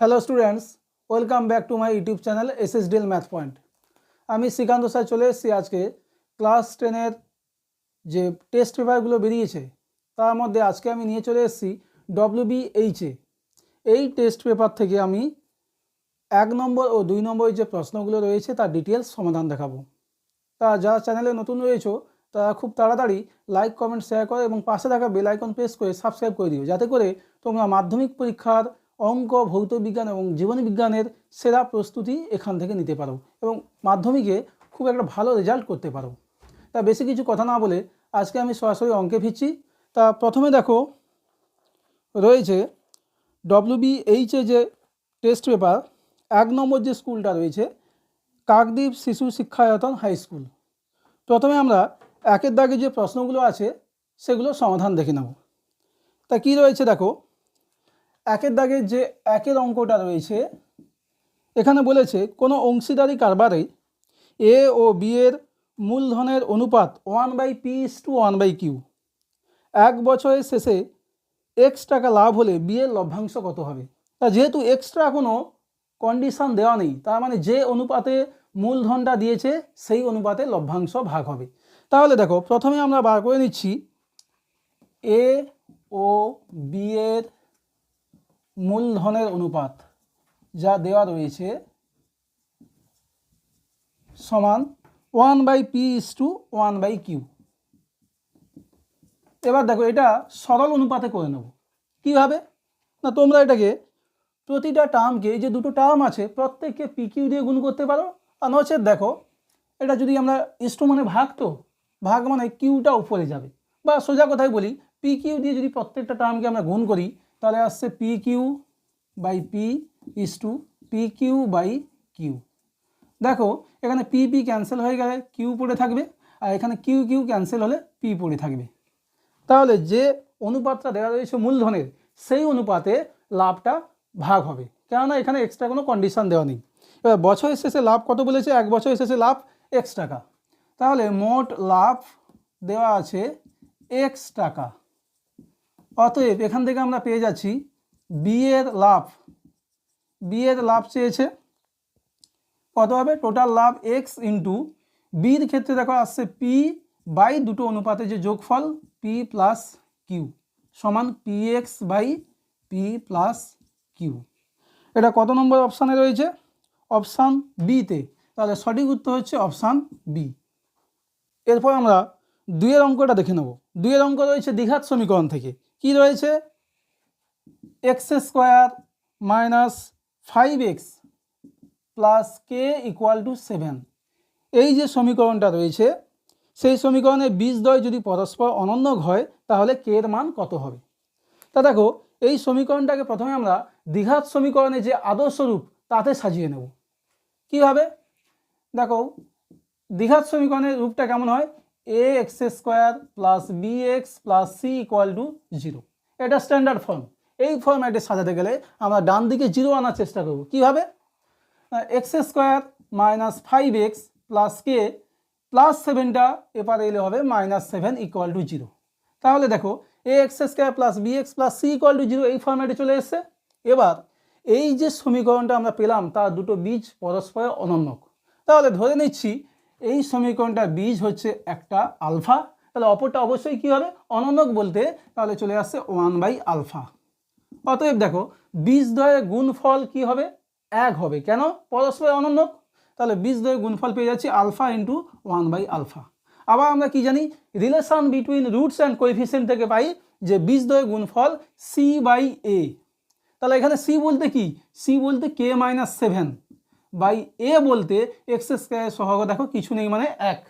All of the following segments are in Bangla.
Hello students, welcome back to my YouTube channel SSDL math point. আমি শ্রীকান্ত স্যার চলে এসেছি আজকে ক্লাস 10-এর যে টেস্ট পেপারগুলো বেরিয়েছে তার মধ্যে আজকে আমি নিয়ে চলে এসেছি WBH-এ। এই টেস্ট পেপার থেকে আমি 1 নম্বর ও 2 নম্বরের যে প্রশ্নগুলো রয়েছে তার ডিটেলস সমাধান দেখাবো। তা যারা চ্যানেলে নতুন রয়েছে তারা খুব তাড়াতাড়ি লাইক, কমেন্ট, শেয়ার করে এবং পাশে থাকা বেল আইকন প্রেস করে সাবস্ক্রাইব করে দিও, যাতে করে তোমরা মাধ্যমিক পরীক্ষার অঙ্ক, ভৌত বিজ্ঞান এবং জীবনী বিজ্ঞানের সেরা প্রস্তুতি এখান থেকে নিতে পারো এবং মাধ্যমিকে খুব একটা ভালো রেজাল্ট করতে পারো। তা বেশি কিছু কথা না বলে আজকে আমি সরাসরি অঙ্কে ফিরছি। তা প্রথমে দেখো রয়েছে WBH-এ যে টেস্ট পেপার 1 নম্বর যে স্কুলটা রয়েছে কাকদ্বীপ শিশু শিক্ষায়তন হাই স্কুল। প্রথমে আমরা একের দাগে যে প্রশ্নগুলো আছে সেগুলো সমাধান দেখে নেব। তা কি রয়েছে দেখো, একের দাগের যে একের অঙ্কটা রয়েছে এখানে বলেছে কোনো অংশীদারি কারবারে এ ও বি এর মূলধনের অনুপাত 1/p:1/q। 1 বছরের শেষে এক্স টাকা লাভ হলে বি এর লভ্যাংশ কত হবে। তা যেহেতু এক্সট্রা কোনো কন্ডিশন দেওয়া নেই, তার মানে যে অনুপাতে মূলধনটা দিয়েছে সেই অনুপাতে লভ্যাংশ ভাগ হবে। তাহলে দেখো প্রথমে আমরা বার করে নিচ্ছি এ ও বি এর মূলধনের অনুপাত যা দেওয়া রয়েছে সমান 1/p:1/q। এবার দেখো এটা সরল অনুপাতে করে নেব। কীভাবে না, তোমরা এটাকে প্রতিটা টার্মকে, যে দুটো টার্ম আছে প্রত্যেককে PQ দিয়ে গুণ করতে পারো, আর নচেত দেখো এটা যদি আমরা ইস্টু মানে ভাগ, তো ভাগ মানে কিউটা উপরে যাবে, বা সোজা কথায় বলি PQ দিয়ে যদি প্রত্যেকটা টার্মকে আমরা গুণ করি তাহলে আসছে PQ/P=PQ/Q। দেখো এখানে PP ক্যান্সেল হয়ে গেলে Q পড়ে থাকবে, আর এখানে QQ ক্যান্সেল হলে P পড়ে থাকবে। তাহলে যে অনুপাতটা দেওয়া রয়েছে মূলধনের সেই অনুপাতে লাভটা ভাগ হবে, কেননা এখানে এক্সট্রা কোনো কন্ডিশন দেওয়া নেই। এবার বছরের শেষে লাভ কত বলেছে, 1 বছরের শেষে লাভ x টাকা। তাহলে মোট লাভ দেওয়া আছে x টাকা। অতএব এখান থেকে আমরা পেয়ে যাচ্ছি বি এর লাভ চেয়েছে কত হবে, টোটাল লাভ x ইন্টু বির ক্ষেত্রে দেখো আসছে p/, দুটো অনুপাতে যে যোগফল p+q সমান px/p+q। এটা কত নম্বর অপশানে রয়েছে, অপশান বিতে। তাহলে সঠিক উত্তর হচ্ছে অপশান বি। এরপর আমরা 2-এর অঙ্কটা দেখে নেব। 2-এর অঙ্ক রয়েছে দ্বিঘাত সমীকরণ থেকে। কি রয়েছে, x² - 5x + k = 7। এই যে সমীকরণটা রয়েছে সেই সমীকরণের বীজদ্বয় যদি পরস্পর অনন্যক হয় তাহলে k এর মান কত হবে। তা দেখো এই সমীকরণটাকে প্রথমে আমরা দ্বিঘাত সমীকরণে যে আদর্শ রূপ তাতে সাজিয়ে নেব। কিভাবে দেখো, দ্বিঘাত সমীকরণের রূপটা কেমন হয়, ax² + bx + c = 0। এটা স্ট্যান্ডার্ড ফর্ম। এই ফর্ম্যাটে সাজাতে গেলে আমরা ডান দিকে 0 আনার চেষ্টা করব। কিভাবে, x² - 5x + k + 7টা এপারে এলে হবে -7 = 0। তাহলে দেখো ax² + bx + c = 0 এই ফর্ম্যাটে চলে এসছে। এবার এই যে সমীকরণটা আমরা পেলাম তার দুটো বীজ পরস্পর অনন্যক। তাহলে ধরে নিচ্ছি এই সমীকরণটার বীজ হচ্ছে একটা আলফা, তাহলে অপরটা অবশ্যই কী হবে, অনন্যক বলতে তাহলে চলে আসছে 1/α। অতএব দেখো বীজদ্বয়ের গুণফল কি হবে, 1 হবে। কেন, পরস্পর অনন্যক। তাহলে বীজদ্বয়ের গুণফল পেয়ে যাচ্ছি আলফা ইন্টু 1/α। আবার আমরা কি জানি, relation between roots and coefficient থেকে পাই যে বীজদ্বয়ের গুণফল c/a। তাহলে এখানে c বলতে কি, c বলতে k-7/a বলতে x² সহগ দেখো কিছু নেই মানে 1।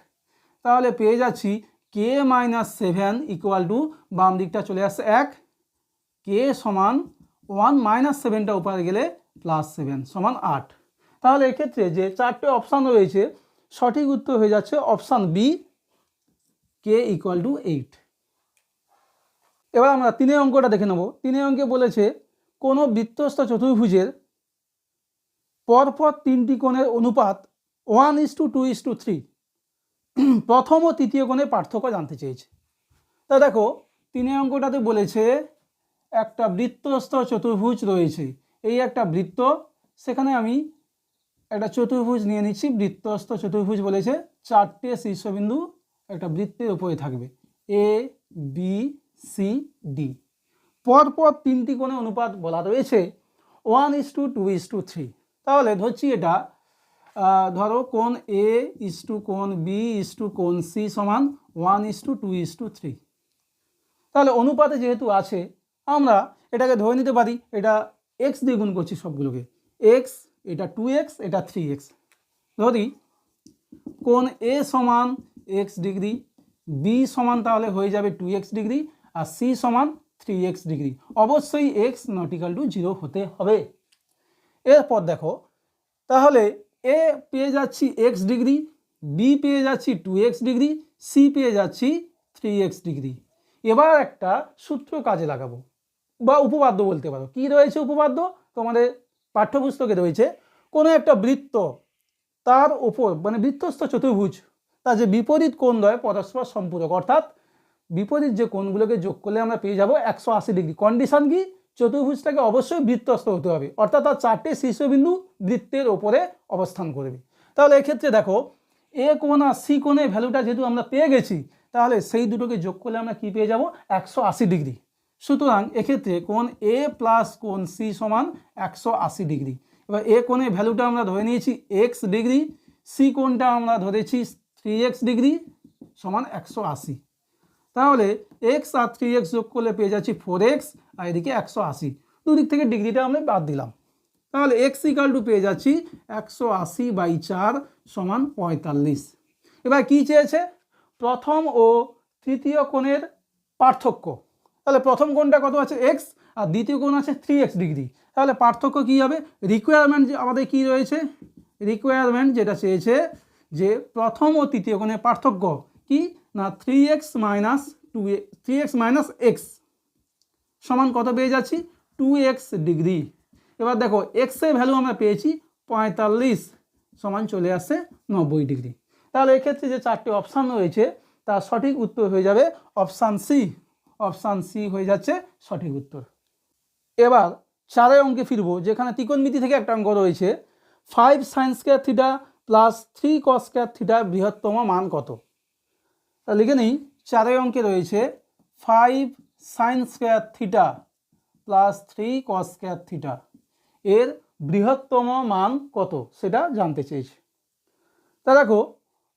তাহলে পেয়ে যাচ্ছি k-7 = বাম দিকটা চলে আসছে 1, k সমান 1 -7টা উপরে গেলে +7 সমান 8। তাহলে এক্ষেত্রে যে 4টে অপশান রয়েছে সঠিক উত্তর হয়ে যাচ্ছে অপশান বি, k = 8। এবার আমরা 3-এর অঙ্কটা দেখে নেব। 3-এর অঙ্কে বলেছে কোনো বৃত্তস্থ চতুর্ভুজের পরপর 3টি কোণের অনুপাত 1:2:3। প্রথম ও তৃতীয় কোণের পার্থক্য জানতে চেয়েছে। তা দেখো 3-এর অঙ্কটাতে বলেছে একটা বৃত্তস্থ চতুর্ভুজ রয়েছে, এই একটা বৃত্ত, সেখানে আমি একটা চতুর্ভুজ নিয়ে নিচ্ছি। বৃত্তস্থ চতুর্ভুজ বলেছে, 4টে শীর্ষবিন্দু একটা বৃত্তের উপরে থাকবে, এ বি সি ডি। পরপর 3টি কোণে অনুপাত বলা রয়েছে 1:2:3। তাহলে ধরছি এটা ধরো কোণ এ ইস্টু কোণ বি ইস্টু কোণ সি সমান 1:2:3। তাহলে অনুপাতে যেহেতু আছে, আমরা এটাকে ধরে নিতে পারি এটা এক্স দিয়ে গুণ করছি সবগুলোকে, এক্স, এটা 2x, এটা 3x। ধরি কোণ এ সমান x ডিগ্রি, বি সমান তাহলে হয়ে যাবে 2x ডিগ্রি, আর সি সমান 3x ডিগ্রি। অবশ্যই x ≠ 0 হতে হবে। এরপর দেখো, তাহলে এ পেয়ে যাচ্ছি x ডিগ্রি, বি পেয়ে যাচ্ছি 2x ডিগ্রি, সি পেয়ে যাচ্ছি 3x ডিগ্রি। এবার একটা সূত্র কাজে লাগাবো, বা উপপাদ্য বলতে পারো। কি রয়েছে উপপাদ্য? তোমাদের পাঠ্যপুস্তকে রয়েছে, কোনো একটা বৃত্ত, তার উপর মানে বৃত্তস্থ চতুর্ভুজ, তার যে বিপরীত কোণদ্বয় পরস্পর সম্পূরক, অর্থাৎ বিপরীত যে কোণগুলোকে যোগ করলে আমরা পেয়ে যাব 180 ডিগ্রি। কন্ডিশন কি? চতুর্ভুজটাকে অবশ্যই বৃত্তস্থ হতে হবে, অর্থাৎ তার 4টে শীর্ষবিন্দু বৃত্তের ওপরে অবস্থান করবে। তাহলে এক্ষেত্রে দেখো, এ কোণ আর সি কোণের ভ্যালুটা যেহেতু আমরা পেয়ে গেছি, তাহলে সেই দুটোকে যোগ করলে আমরা কি পেয়ে যাব? 180 ডিগ্রি। সুতরাং এক্ষেত্রে কোণ এ প্লাস কোণ সি সমান 180 ডিগ্রি। এবার এ কোণের ভ্যালুটা আমরা ধরে নিয়েছি এক্স ডিগ্রি, সি কোণটা আমরা ধরেছি 3x ডিগ্রি সমান 180। তাহলে এক্স আর 3x যোগ করলে পেয়ে যাচ্ছি 4x, আর এদিকে 180। দুদিক থেকে ডিগ্রিটা আমরা বাদ দিলাম। তাহলে এক্স ইকাল টু পেয়ে যাচ্ছি 180/4 সমান 45। এবার কি চেয়েছে? প্রথম ও তৃতীয় কোণের পার্থক্য। তাহলে প্রথম কোণটা কত আছে? এক্স, আর দ্বিতীয় কোণ আছে 3x ডিগ্রি। তাহলে পার্থক্য কি হবে? রিকোয়ারমেন্ট যে আমাদের কি রয়েছে, রিকোয়ারমেন্ট যেটা চেয়েছে যে প্রথম ও তৃতীয় কোণের পার্থক্য কি না 3x - x সমান কত পেয়ে যাচ্ছি? 2x degree. এবার দেখো এক্স এর ভ্যালু আমরা পেয়েছি 45 সমান চলে আসছে 90 ডিগ্রি। তাহলে এক্ষেত্রে যে 4টে অপশান রয়েছে তার সঠিক উত্তর হয়ে যাবে অপশান সি। অপশান সি হয়ে যাচ্ছে সঠিক উত্তর। এবার 4 অঙ্কে ফিরবো, যেখানে ত্রিকোণমিতি থেকে একটা অঙ্ক রয়েছে, 5 sin square theta plus 3 cos square theta বৃহত্তম মান কত? তা লিখে নিই, 4 অঙ্কে রয়েছে 5 sin square theta plus 3 cos square theta এর বৃহত্তম মান কত সেটা জানতে চেয়েছি। তা দেখো,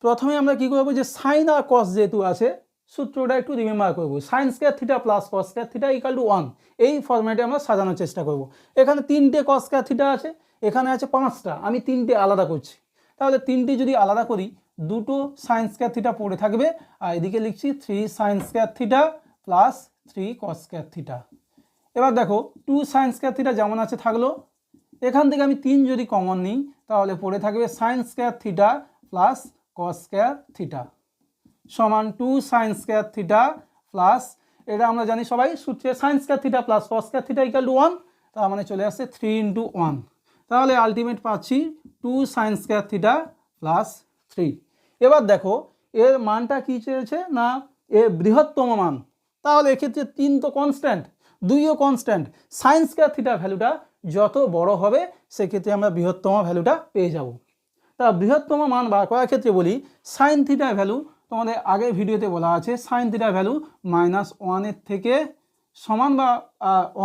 প্রথমে আমরা কি করবো, যে সাইন আর কস যেহেতু আছে, সূত্রটা একটু রিমেম্বার করবো। Sign square theta plus cos square theta equal to 1, এই ফরম্যাটে আমরা সাজানোর চেষ্টা করব। এখানে 3টে কস স্কয়ার থিটা আছে, এখানে আছে 5টা, আমি 3টে আলাদা করছি। তাহলে 3টে যদি আলাদা করি, 2টো সাইন স্কয়ার থিটা পড়ে থাকবে, আর এদিকে লিখছি 3 সাইন স্কয়ার থিটা প্লাস 3 কস স্কয়ার থিটা। এবার দেখো 2 সাইন স্কয়ার থিটা যেমন আছে থাকলো, এখান থেকে আমি 3 যদি কমন নিই, তাহলে পড়ে থাকবে sign square theta plus cos square theta সমান 2 সাইন স্কয়ার থিটা প্লাস, এটা আমরা জানি সবাই সূত্রে, sign square theta plus cos square theta equal to 1, তার মানে চলে আসছে 3 × 1। তাহলে আলটিমেট পাচ্ছি 2 সাইন স্কয়ার থিটা প্লাস 3। এবার দেখো এর মানটা কি চেয়েছে না এর বৃহত্তম মান। তাহলে এক্ষেত্রে 3 তো কনস্ট্যান্ট, 2ও কনস্ট্যান্ট, সাইন স্কয়ার থিটা ভ্যালুটা যত বড় হবে সেক্ষেত্রে আমরা বৃহত্তম ভ্যালুটা পেয়ে যাব। তা বৃহত্তম মান বার করার ক্ষেত্রে বলি, সাইন থিটার ভ্যালু তোমাদের আগের ভিডিওতে বলা আছে, সাইন থিটার ভ্যালু -1 থেকে সমান বা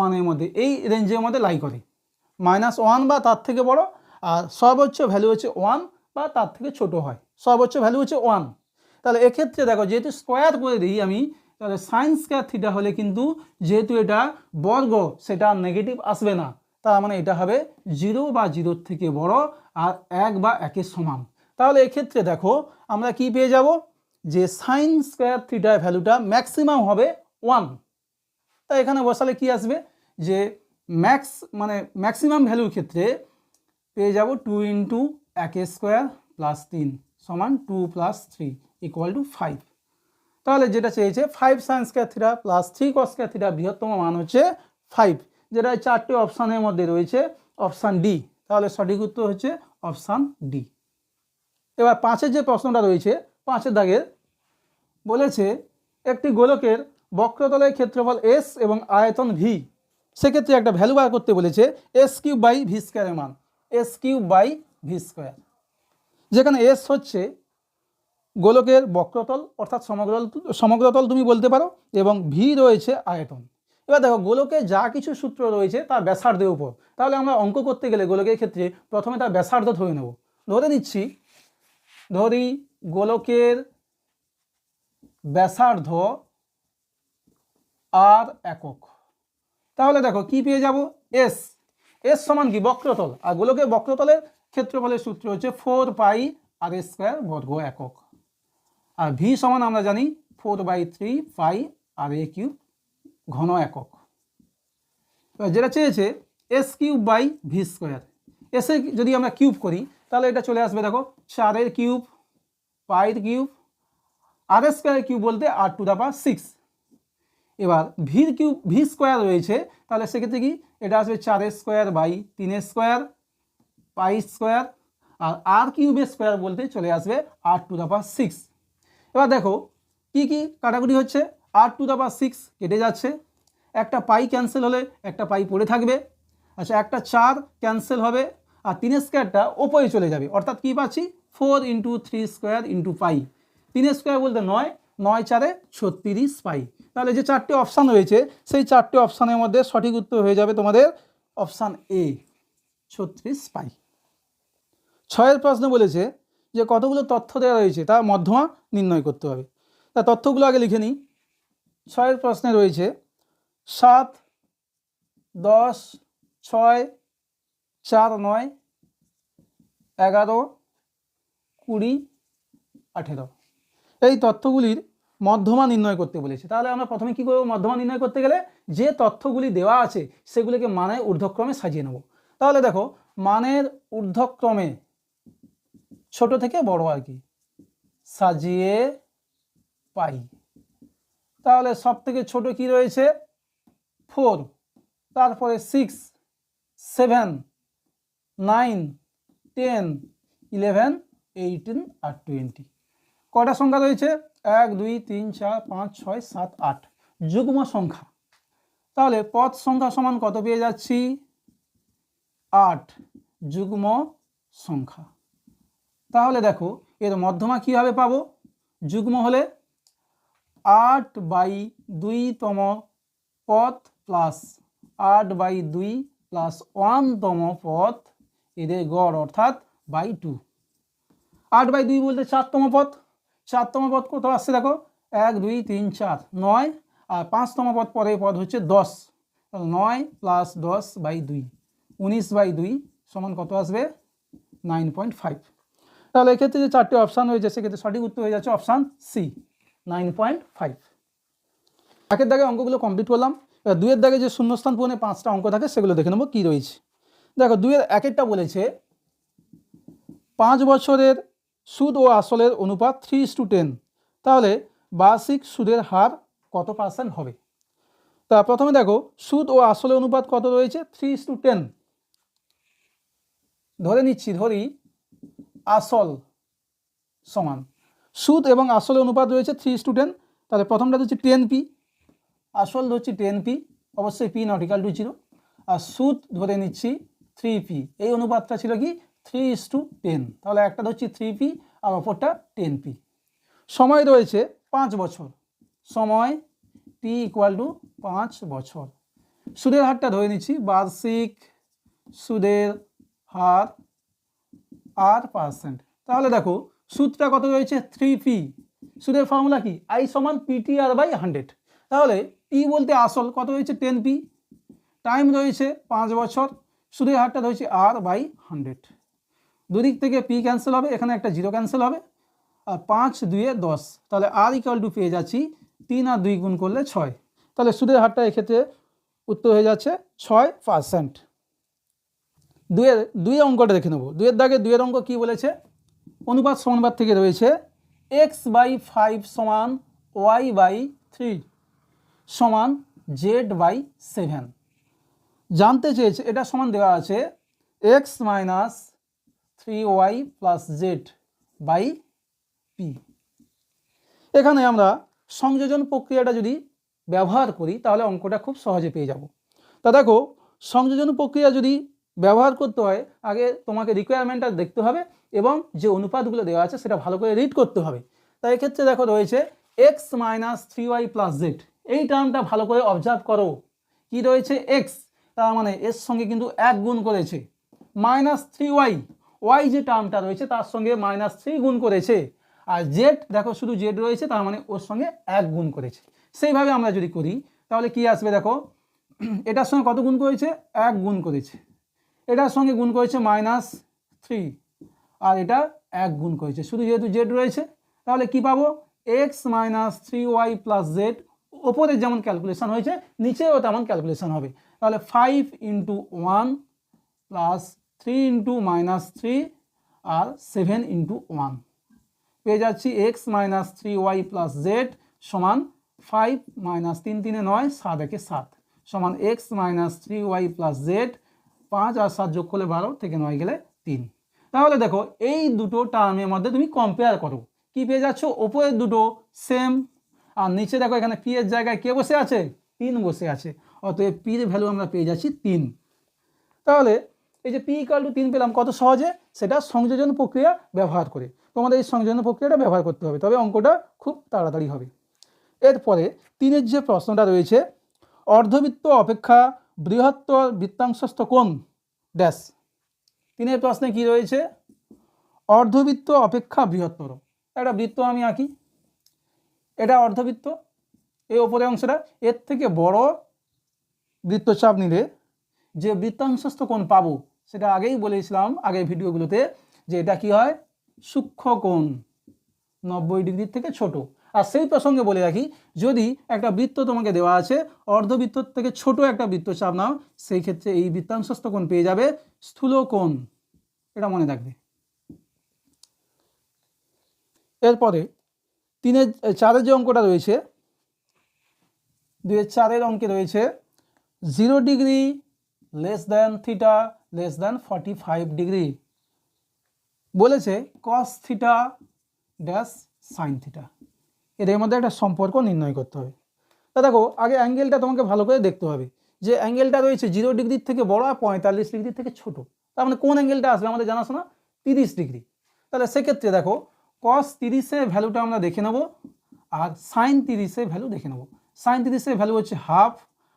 1 মধ্যে, এই রেঞ্জের মধ্যে লাই করে। -1 বা তার থেকে বড়, আর সর্বোচ্চ ভ্যালু হচ্ছে 1 বা তার থেকে ছোট হয়, সর্বোচ্চ ভ্যালু হচ্ছে 1। তাহলে এক্ষেত্রে দেখো, যেহেতু স্কোয়ার করে দিই আমি, তাহলে সাইন স্কয়ার থিটা হলে কিন্তু যেহেতু এটা বর্গ, সেটা নেগেটিভ আসবে না, তার মানে এটা হবে 0 বা 0 থেকে বড়, আর 1 বা 1-এর সমান। তাহলে এক্ষেত্রে দেখো আমরা কি পেয়ে যাব, যে সাইন স্কয়ার থিটার ভ্যালুটা ম্যাক্সিমাম হবে 1। তাই এখানে বসালে কি আসবে, যে ম্যাক্সিমাম ভ্যালুর ক্ষেত্রে পেয়ে যাব 2 × 1² + 3 সমান 2 + 3 = 5। তাহলে যেটা চেয়েছে 5 সাইন স্কয়ার থিটা প্লাস 3 কস স্কয়ার থিটা বৃহত্তম মান হচ্ছে 5, যেটা 4টে অপশানের মধ্যে রয়েছে অপশান ডি। তাহলে সঠিক উত্তর হচ্ছে অপশান ডি। এবার 5-এর যে প্রশ্নটা রয়েছে, 5-এর দাগের বলেছে একটি গোলকের বক্রতলের ক্ষেত্রফল S এবং আয়তন V সেক্ষেত্রে একটা ভ্যালু বার করতে বলেছে এস কিউব বাই ভি স্কোয়ারের মান, S cube by V square, যেখানে এস হচ্ছে গোলকের বক্রতল অর্থাৎ সমগ্রতল তুমি বলতে পারো, এবং ভি রয়েছে আয়তন। এবার দেখো গোলকে যা কিছু সূত্র রয়েছে তার ব্যাসার্ধের উপর, তাহলে আমরা অঙ্ক করতে গেলে গোলকের ক্ষেত্রে প্রথমে তার ব্যাসার্ধ ধরে নেব। ধরে নিচ্ছি, ধরি গোলকের ব্যাসার্ধ আর একক, তাহলে দেখো কি পেয়ে যাব, এস, এস সমান কি বক্রতল, আর গোলকের বক্রতলের ক্ষেত্রফলের সূত্র হচ্ছে 4 পাই আর স্কোয়ার বর্গ একক, আর ভি সমান আমরা জানি 4/3 পাই আর এ কিউব ঘন একক। যেটা চেয়েছে S cube by V square, এসে যদি আমরা কিউব করি তাহলে এটা চলে আসবে দেখো 4 কিউব পাইর কিউব আর স্কোয়ার কিউব বলতে r⁶। এবার ভির কিউব ভি স্কোয়ার রয়েছে, তাহলে সেক্ষেত্রে কি এটা আসবে 4 square by 3 square pi square, আর আর কিউবের স্কোয়ার বলতে চলে আসবে r⁶। এবার দেখো কি কি কাটাকুটি হচ্ছে, r⁶ কেটে যাচ্ছে, একটা পাই ক্যান্সেল হলে একটা পাই পড়ে থাকবে, আচ্ছা একটা 4 ক্যান্সেল হবে, আর 3 স্কোয়ারটা ওপরে চলে যাবে, অর্থাৎ কি পাচ্ছি 4 × 3 স্কোয়ার × পাই, 3 স্কোয়ার বলতে 9, 9 4 36 পাই। তাহলে যে 4টে অপশান রয়েছে সেই 4টে অপশানের মধ্যে সঠিক উত্তর হয়ে যাবে তোমাদের অপশান এ 36 পাই। 6 প্রশ্ন বলেছে যে কতগুলো তথ্য দেওয়া রয়েছে তার মধ্যমা নির্ণয় করতে হবে। তা তথ্যগুলো আগে লিখে নিই। 6 প্রশ্নে রয়েছে 7, 10, 6, 4, 9, 11, 20, 18 এই তথ্যগুলির মধ্যমা নির্ণয় করতে বলেছে। তাহলে আমরা প্রথমে কি করব, মধ্যমা নির্ণয় করতে গেলে যে তথ্যগুলি দেওয়া আছে সেগুলিকে মানের ঊর্ধ্বক্রমে সাজিয়ে নেব। তাহলে দেখো মানের ঊর্ধ্বক্রমে ছোট থেকে বড় আর কি সাজিয়ে পাই। তাহলে সব থেকে ছোট কি রয়েছে 4, তারপরে 6, 7, 9, 10, 11, 18 আর 20। কটা সংখ্যা রয়েছে 1 2 3 4 5 6 7 8 যুগ্ম সংখ্যা। তাহলে পদ সংখ্যা সমান কত পেয়ে যাচ্ছি 8 যুগ্ম সংখ্যা। তাহলে দেখো এর মধ্যমা কীভাবে পাবো, যুগ্ম হলে 8/2তম পদ প্লাস 8/2 প্লাস 1তম পদ এদের গড় অর্থাৎ /2। 8/2 বলতে 4তম পদ, 4তম পদ কত আসছে দেখো 1 2 3 4 9, আর 5তম পদ পরের পদ হচ্ছে 10, 9 প্লাস 10/2 19/2 সমান কত আসবে 9.5। তাহলে এক্ষেত্রে যে 4টে অপশান রয়েছে সেক্ষেত্রে সঠিক উত্তর হয়ে যাচ্ছে অপশান সি 9.5। একের দাগে অঙ্কগুলো কমপ্লিট করলাম। এবার 2-এর দাগে যে শূন্যস্থান পূরণে 5টা অঙ্ক থাকে সেগুলো দেখে নেবো কী রয়েছে। দেখো 2-এর 1-এরটা বলেছে 5 বছরের সুদ ও আসলের অনুপাত 3:10, তাহলে বার্ষিক সুদের হার কত % হবে। তা প্রথমে দেখো সুদ ও আসলের অনুপাত কত রয়েছে 3:10। ধরে নিচ্ছি, ধরি আসল সমান সুদ এবং আসলের অনুপাত রয়েছে 3:10, তাহলে প্রথমটা হচ্ছে 10p, আসল ধরছি 10p, অবশ্যই p ≠ 0, আর সুদ ধরে নিচ্ছি 3p। এই অনুপাতটা ছিল কি 3:10, তাহলে একটা ধরছি 3p আর অপরটা 10p। সময় রয়েছে 5 বছর, সময় t = 5 বছর। সুদের হারটা ধরে নিচ্ছি বার্ষিক সুদের হার r%। তাহলে দেখো সুদটা কত রয়েছে 3p, সুদের ফর্মুলা কি i = PTR/100। তাহলে p বলতে আসল কত রয়েছে 10p, টাইম রয়েছে 5 বছর, সুদের হারটা রয়েছে r/100। দুদিক থেকে p ক্যান্সেল হবে, এখানে একটা 0 ক্যান্সেল হবে, আর 5 2 10, তাহলে r = পেয়ে যাচ্ছি 3 আর 2 গুণ করলে 6, তাহলে সুদের হারটা এক্ষেত্রে উত্তর হয়ে যাচ্ছে 6%। 2-এর অঙ্কটা দেখে নেব। 2-এর দাগে 2-এর অঙ্ক কী বলেছে, অনুপাত সমানুপাত থেকে রয়েছে x/5 = y/3 সমান z/7। জানতে চেয়েছে, এটা সমান দেওয়া আছে x - 3y + z/p। এখানে আমরা সংযোজন প্রক্রিয়াটা যদি ব্যবহার করি তাহলে অঙ্কটা খুব সহজে পেয়ে যাব। তা দেখো সংযোজন প্রক্রিয়া যদি ব্যবহার করতে হয় আগে তোমাকে রিকোয়ারমেন্টটা দেখতে হবে এবং যে অনুপাতগুলো দেওয়া আছে সেটা ভালো করে রিড করতে হবে। তাই এক্ষেত্রে দেখো রয়েছে x minus 3y plus Z, এই টার্মটা ভালো করে অবজার্ভ করো। কি রয়েছে এক্স, তার মানে এর সঙ্গে কিন্তু 1 গুণ করেছে, মাইনাস 3y, ওয়াই যে টার্মটা রয়েছে তার সঙ্গে -3 গুণ করেছে, আর জেড দেখো শুধু জেড রয়েছে তার মানে ওর সঙ্গে 1 গুণ করেছে। সেইভাবে আমরা যদি করি তাহলে কি আসবে দেখো, এটার সঙ্গে কত গুণ করেছে 1 গুণ করেছে, এটার সঙ্গে গুণ করেছে -3, আর এটা 1 গুণ করেছে, শুধু যেহেতু জেড রয়েছে তাহলে কি পাবো x minus 3y plus Z, ওপরে যেমন ক্যালকুলেশন হয়েছে নিচেও তেমন ক্যালকুলেশন হবে। তাহলে 5 × 1 প্লাস 3 × -3 আর 7 × 1 পেয়ে যাচ্ছি x minus 3y plus Z সমান 5 - 3 × 3 = 9, 7 × 7 সমান x minus 3y plus Z, 5 আর 7 যোগ করলে 12, থেকে 9 গেলে 3। তাহলে দেখো এই দুটো টার্মের মধ্যে তুমি কম্পেয়ার করো, কি পেয়ে যাচ্ছ, ওপরের দুটো সেম আর নিচে দেখো এখানে পি এর জায়গায় কে বসে আছে, 3 বসে আছে, অতএব পির ভ্যালু আমরা পেয়ে যাচ্ছি 3। তাহলে এই যে পি = 3 পেলাম কত সহজে, সেটা সংযোজন প্রক্রিয়া ব্যবহার করে। তোমাদের এই সংযোজন প্রক্রিয়াটা ব্যবহার করতে হবে, তবে অঙ্কটা খুব তাড়াতাড়ি হবে। এরপরে 3-এর যে প্রশ্নটা রয়েছে, অর্ধবৃত্ত অপেক্ষা বৃহত্তর বৃত্তাংশস্থ কোণ ড্যাশ। 3-এর প্রশ্নে কি রয়েছে, অর্ধবৃত্ত অপেক্ষা বৃহত্তর। একটা বৃত্ত আমি আঁকি, এটা অর্ধবৃত্ত, এই ওপরে অংশটা, এর থেকে বড় বৃত্তচাপ নিলে যে বৃত্তাংশস্থ কোণ পাবো সেটা আগেই বলেছিলাম আগের ভিডিওগুলোতে, যে এটা কি হয় সূক্ষ্ম কোণ, 90 ডিগ্রির থেকে ছোট। আর সেই প্রসঙ্গে বলে রাখি, যদি একটা বৃত্ত তোমাকে দেওয়া আছে, অর্ধবৃত্তর থেকে ছোট একটা বৃত্তচাপ নাও, সেই ক্ষেত্রে এই বৃত্তাংশস্থ কোণ পেয়ে যাবে স্থূল কোণ, এটা মনে রাখবে। এরপরে 4-এর যে অঙ্কটা রয়েছে, 2-4 অঙ্কে রয়েছে 0 degree less than theta less than 45 degree, বলেছে cos theta dash sine theta, এদের মধ্যে একটা সম্পর্ক নির্ণয় করতে হবে। তা দেখো আগে অ্যাঙ্গেলটা তোমাকে ভালো করে দেখতে হবে, যে অ্যাঙ্গেলটা রয়েছে 0 ডিগ্রির থেকে বড় আর 45 ডিগ্রির থেকে ছোট, তার মানে কোন অ্যাঙ্গেলটা আসবে আমাদের জানাশোনা 30 ডিগ্রি। তাহলে সেক্ষেত্রে দেখো কস 30-এর ভ্যালুটা আমরা দেখে নেব, আর সাইন 30-এর ভ্যালু দেখে নেব। সাইন 30-এর ভ্যালু হচ্ছে হাফ,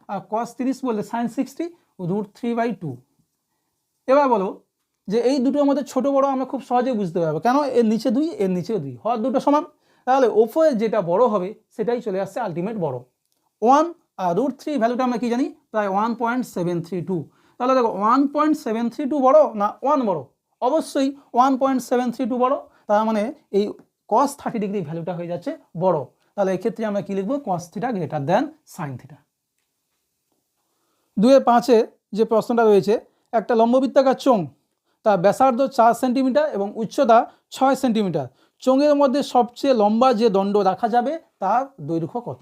আর কস 30 বললে সাইন 60 √3/2। এবার বলো যে এই দুটোর মধ্যে ছোট বড় আমরা খুব সহজেই বুঝতে পারবো, কেন এর নিচে 2 এর নিচেও 2, হওয়ার দুটো সমান, তাহলে ওপরে যেটা বড় হবে সেটাই চলে আসছে আলটিমেট বড়। 1 আর √3 ভ্যালুটা আমরা কি জানি, প্রায় 1.732। তাহলে দেখো 1.732 বড় না 1 বড়, অবশ্যই 1.732 বড়, তার মানে এই cos 30 ডিগ্রি ভ্যালুটা হয়ে যাচ্ছে বড়। তাহলে এক্ষেত্রে আমরা কি লিখবো, cos theta greater than sine theta. 2-5-এ যে প্রশ্নটা রয়েছে, একটা লম্ববৃত্তাকার চোঙ, তার ব্যাসার্ধ 4 সেন্টিমিটার এবং উচ্চতা 6 সেন্টিমিটার, চোঙের মধ্যে সবচেয়ে লম্বা যে দণ্ড রাখা যাবে তার দৈর্ঘ্য কত।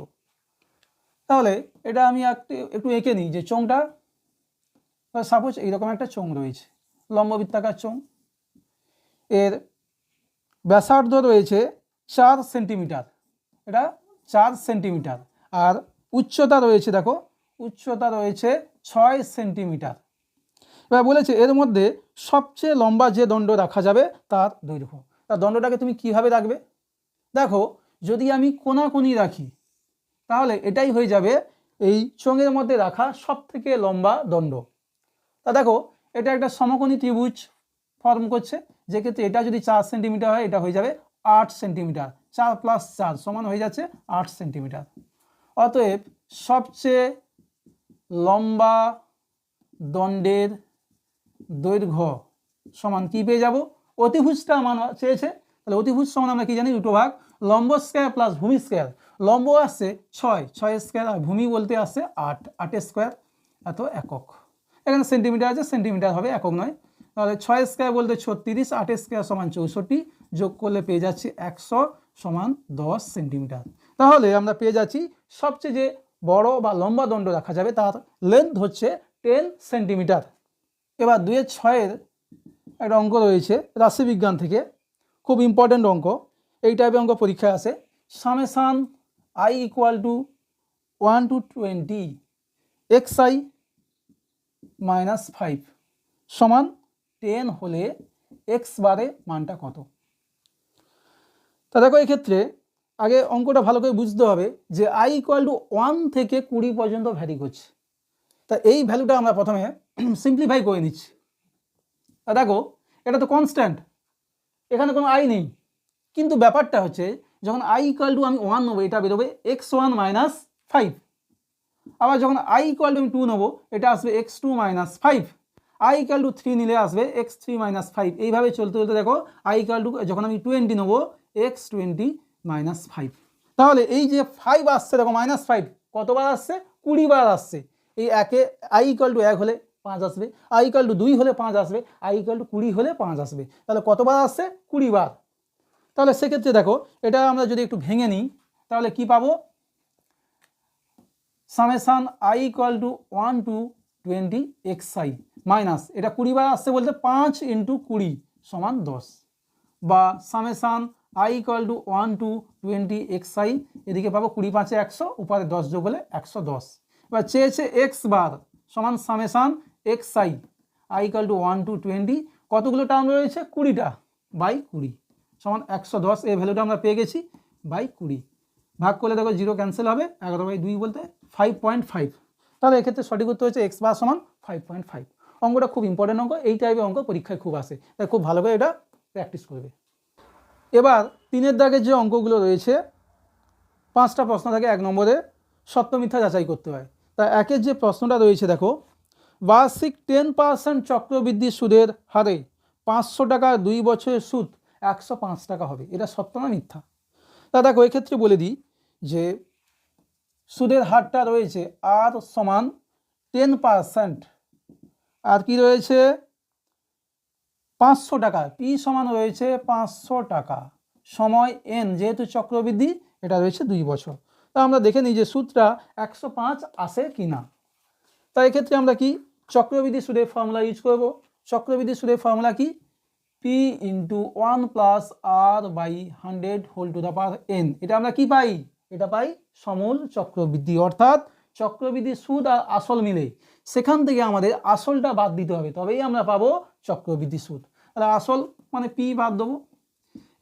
তাহলে এটা আমি একটু এঁকে নিই, যে চোঙটা সাপোজ এইরকম একটা চোঙ রয়েছে, লম্ববৃত্তাকার চোঙ, এর ব্যাসার্ধ রয়েছে 4 সেন্টিমিটার, এটা 4 সেন্টিমিটার, আর উচ্চতা রয়েছে দেখো, উচ্চতা রয়েছে 6 সেন্টিমিটার। এবার বলেছে এর মধ্যে সবচেয়ে লম্বা যে দণ্ড রাখা যাবে তার দৈর্ঘ্য। তার দণ্ডটাকে তুমি কিভাবে রাখবে, দেখো যদি আমি কোনাকুনি রাখি তাহলে এটাই হয়ে যাবে এই চোঙের মধ্যে রাখা সব থেকে লম্বা দণ্ড। তা দেখো এটা একটা সমকোণী ত্রিভুজ ফর্ম করছে, যেক্ষেত্রে এটা যদি 4 সেন্টিমিটার হয় এটা হয়ে যাবে 8 সেন্টিমিটার, 4 + 4 সমান হয়ে যাচ্ছে 8 সেন্টিমিটার। অতএব সবচেয়ে লম্বা দণ্ডের দৈর্ঘ্য সমান কি পেয়ে যাব, অতিভুজটা মান চেয়েছে, তাহলে অতিভুজ সমান আমরা কি জানি, √, লম্ব স্কয়ার প্লাস ভূমি স্কয়ার। লম্ব আসছে 6 স্কয়ার, আর ভূমি বলতে আসছে 8 স্কয়ার, এত একক, এখানে সেন্টিমিটার আছে, সেন্টিমিটার হবে, একক নয়। তাহলে 6 স্কয়ার বলতে 36, 8 স্কয়ার সমান 64, যোগ করলে পেয়ে যাচ্ছি 100 সমান 10 সেন্টিমিটার। তাহলে আমরা পেয়ে যাচ্ছি সবচেয়ে যে বড় বা লম্বা দণ্ড রাখা যাবে তার লেন্থ হচ্ছে 10 সেন্টিমিটার। এবার 2-6 একটা অঙ্ক রয়েছে রাশিবিজ্ঞান থেকে, খুব ইম্পর্টেন্ট অঙ্ক, এই টাইপের অঙ্ক পরীক্ষায় আসে। Summation i = 1 to 20 xi minus 5 সমান 10 হলে এক্স বারে মানটা কত। তা দেখো এক্ষেত্রে আগে অঙ্কটা ভালো করে বুঝতে হবে যে i ইকুয়াল টু 1 থেকে 20 পর্যন্ত ভ্যারি করছে। তা এই ভ্যালুটা আমরা প্রথমে সিম্পলিফাই করে নিচ্ছি। তা দেখো এটা তো কনস্ট্যান্ট, এখানে কোনো i নেই, কিন্তু ব্যাপারটা হচ্ছে যখন i ইকুয়াল টু আমি 1 নেবো এটা বেরোবে x1 মাইনাস 5, আবার যখন i ইকুয়াল টু আমি 2 নেবো এটা আসবে x2 minus 5, i equal two 3 নিলে আসবে x3 মাইনাস 5। এইভাবে চলতে চলতে দেখো i ইকুয়াল টু যখন আমি 20 নেবো x20 মাইনাস 5। তাহলে এই যে 5 আসছে দেখো মাইনাস 5 কতবার আসছে, 20 বার আসছে। এই একে i ইকুয়াল টু 1 হলে 5 আসবে, i ইকুয়াল টু 2 হলে 5 আসবে, i ইকুয়াল টু 20 হলে 5 আসবে। তাহলে কতবার আসছে, 20 বার। তাহলে সেক্ষেত্রে দেখো এটা আমরা যদি একটু ভেঙে নিই তাহলে কি পাবো, summation i equal to 1 to 20 xi minus এটা 20 বার আসছে বলতে 5 ইন্টু 20 সমান 10, বা summation i equal to 1 to 20 xi এদিকে পাবো 20 5 100 উপরে 10 যোগ হলে 110। এবার চেয়েছে x বার সমান summation xi i equal to 1 to 20 কতগুলো টার্ম রয়েছে, 20টা বাই 20 সমান 110। এই ভ্যালুটা আমরা পেয়ে গেছি বাই 20, ভাগ করলে দেখো 0 ক্যান্সেল হবে, 11/2 বলতে 5.5। তাহলে এক্ষেত্রে সঠিক উত্তর হচ্ছে এক্স বার সমান 5.5। অঙ্কটা খুব ইম্পর্টেন্ট অঙ্ক, এই টাইপের অঙ্ক পরীক্ষায় খুব আসে, তাই খুব ভালো করে এটা প্র্যাকটিস করবে। এবার 3-এর দাগের যে অঙ্কগুলো রয়েছে 5টা প্রশ্ন থাকে, 1 নম্বরে সত্য মিথ্যা যাচাই করতে হয়। তা একের যে প্রশ্নটা রয়েছে দেখো, বার্ষিক 10% চক্রবৃদ্ধি সুদের হারে 500 টাকার 2 বছরের সুদ 105 টাকা হবে, এটা সত্য না মিথ্যা। তা দেখো এক্ষেত্রে বলে দিই যে সুদের হারটা রয়েছে আর সমান 10%, আর কি রয়েছে 500 টাকা, পি সমান রয়েছে 500 টাকা, সময় এন যেহেতু চক্রবৃদ্ধি এটা রয়েছে 2 বছর। তা আমরা দেখে নিই যে সুদটা 105 আসে কি না। তাই এক্ষেত্রে আমরা কি চক্রবৃদ্ধি সুদের ফর্মুলা ইউজ করব। চক্রবৃদ্ধি সুদের ফর্মুলা কি, P into 1 plus R by 100 whole to the power N. এটা আমরা কি পাই, এটা পাই সমূল চক্রবৃদ্ধি, অর্থাৎ চক্রবৃদ্ধি সুদ আর আসল মিলে সেখান থেকে আমাদের আসলটা বাদ দিতে হবে, তবেই আমরা পাবো চক্রবৃদ্ধি সুদ। তাহলে আসল মানে পি বাদ দেবো।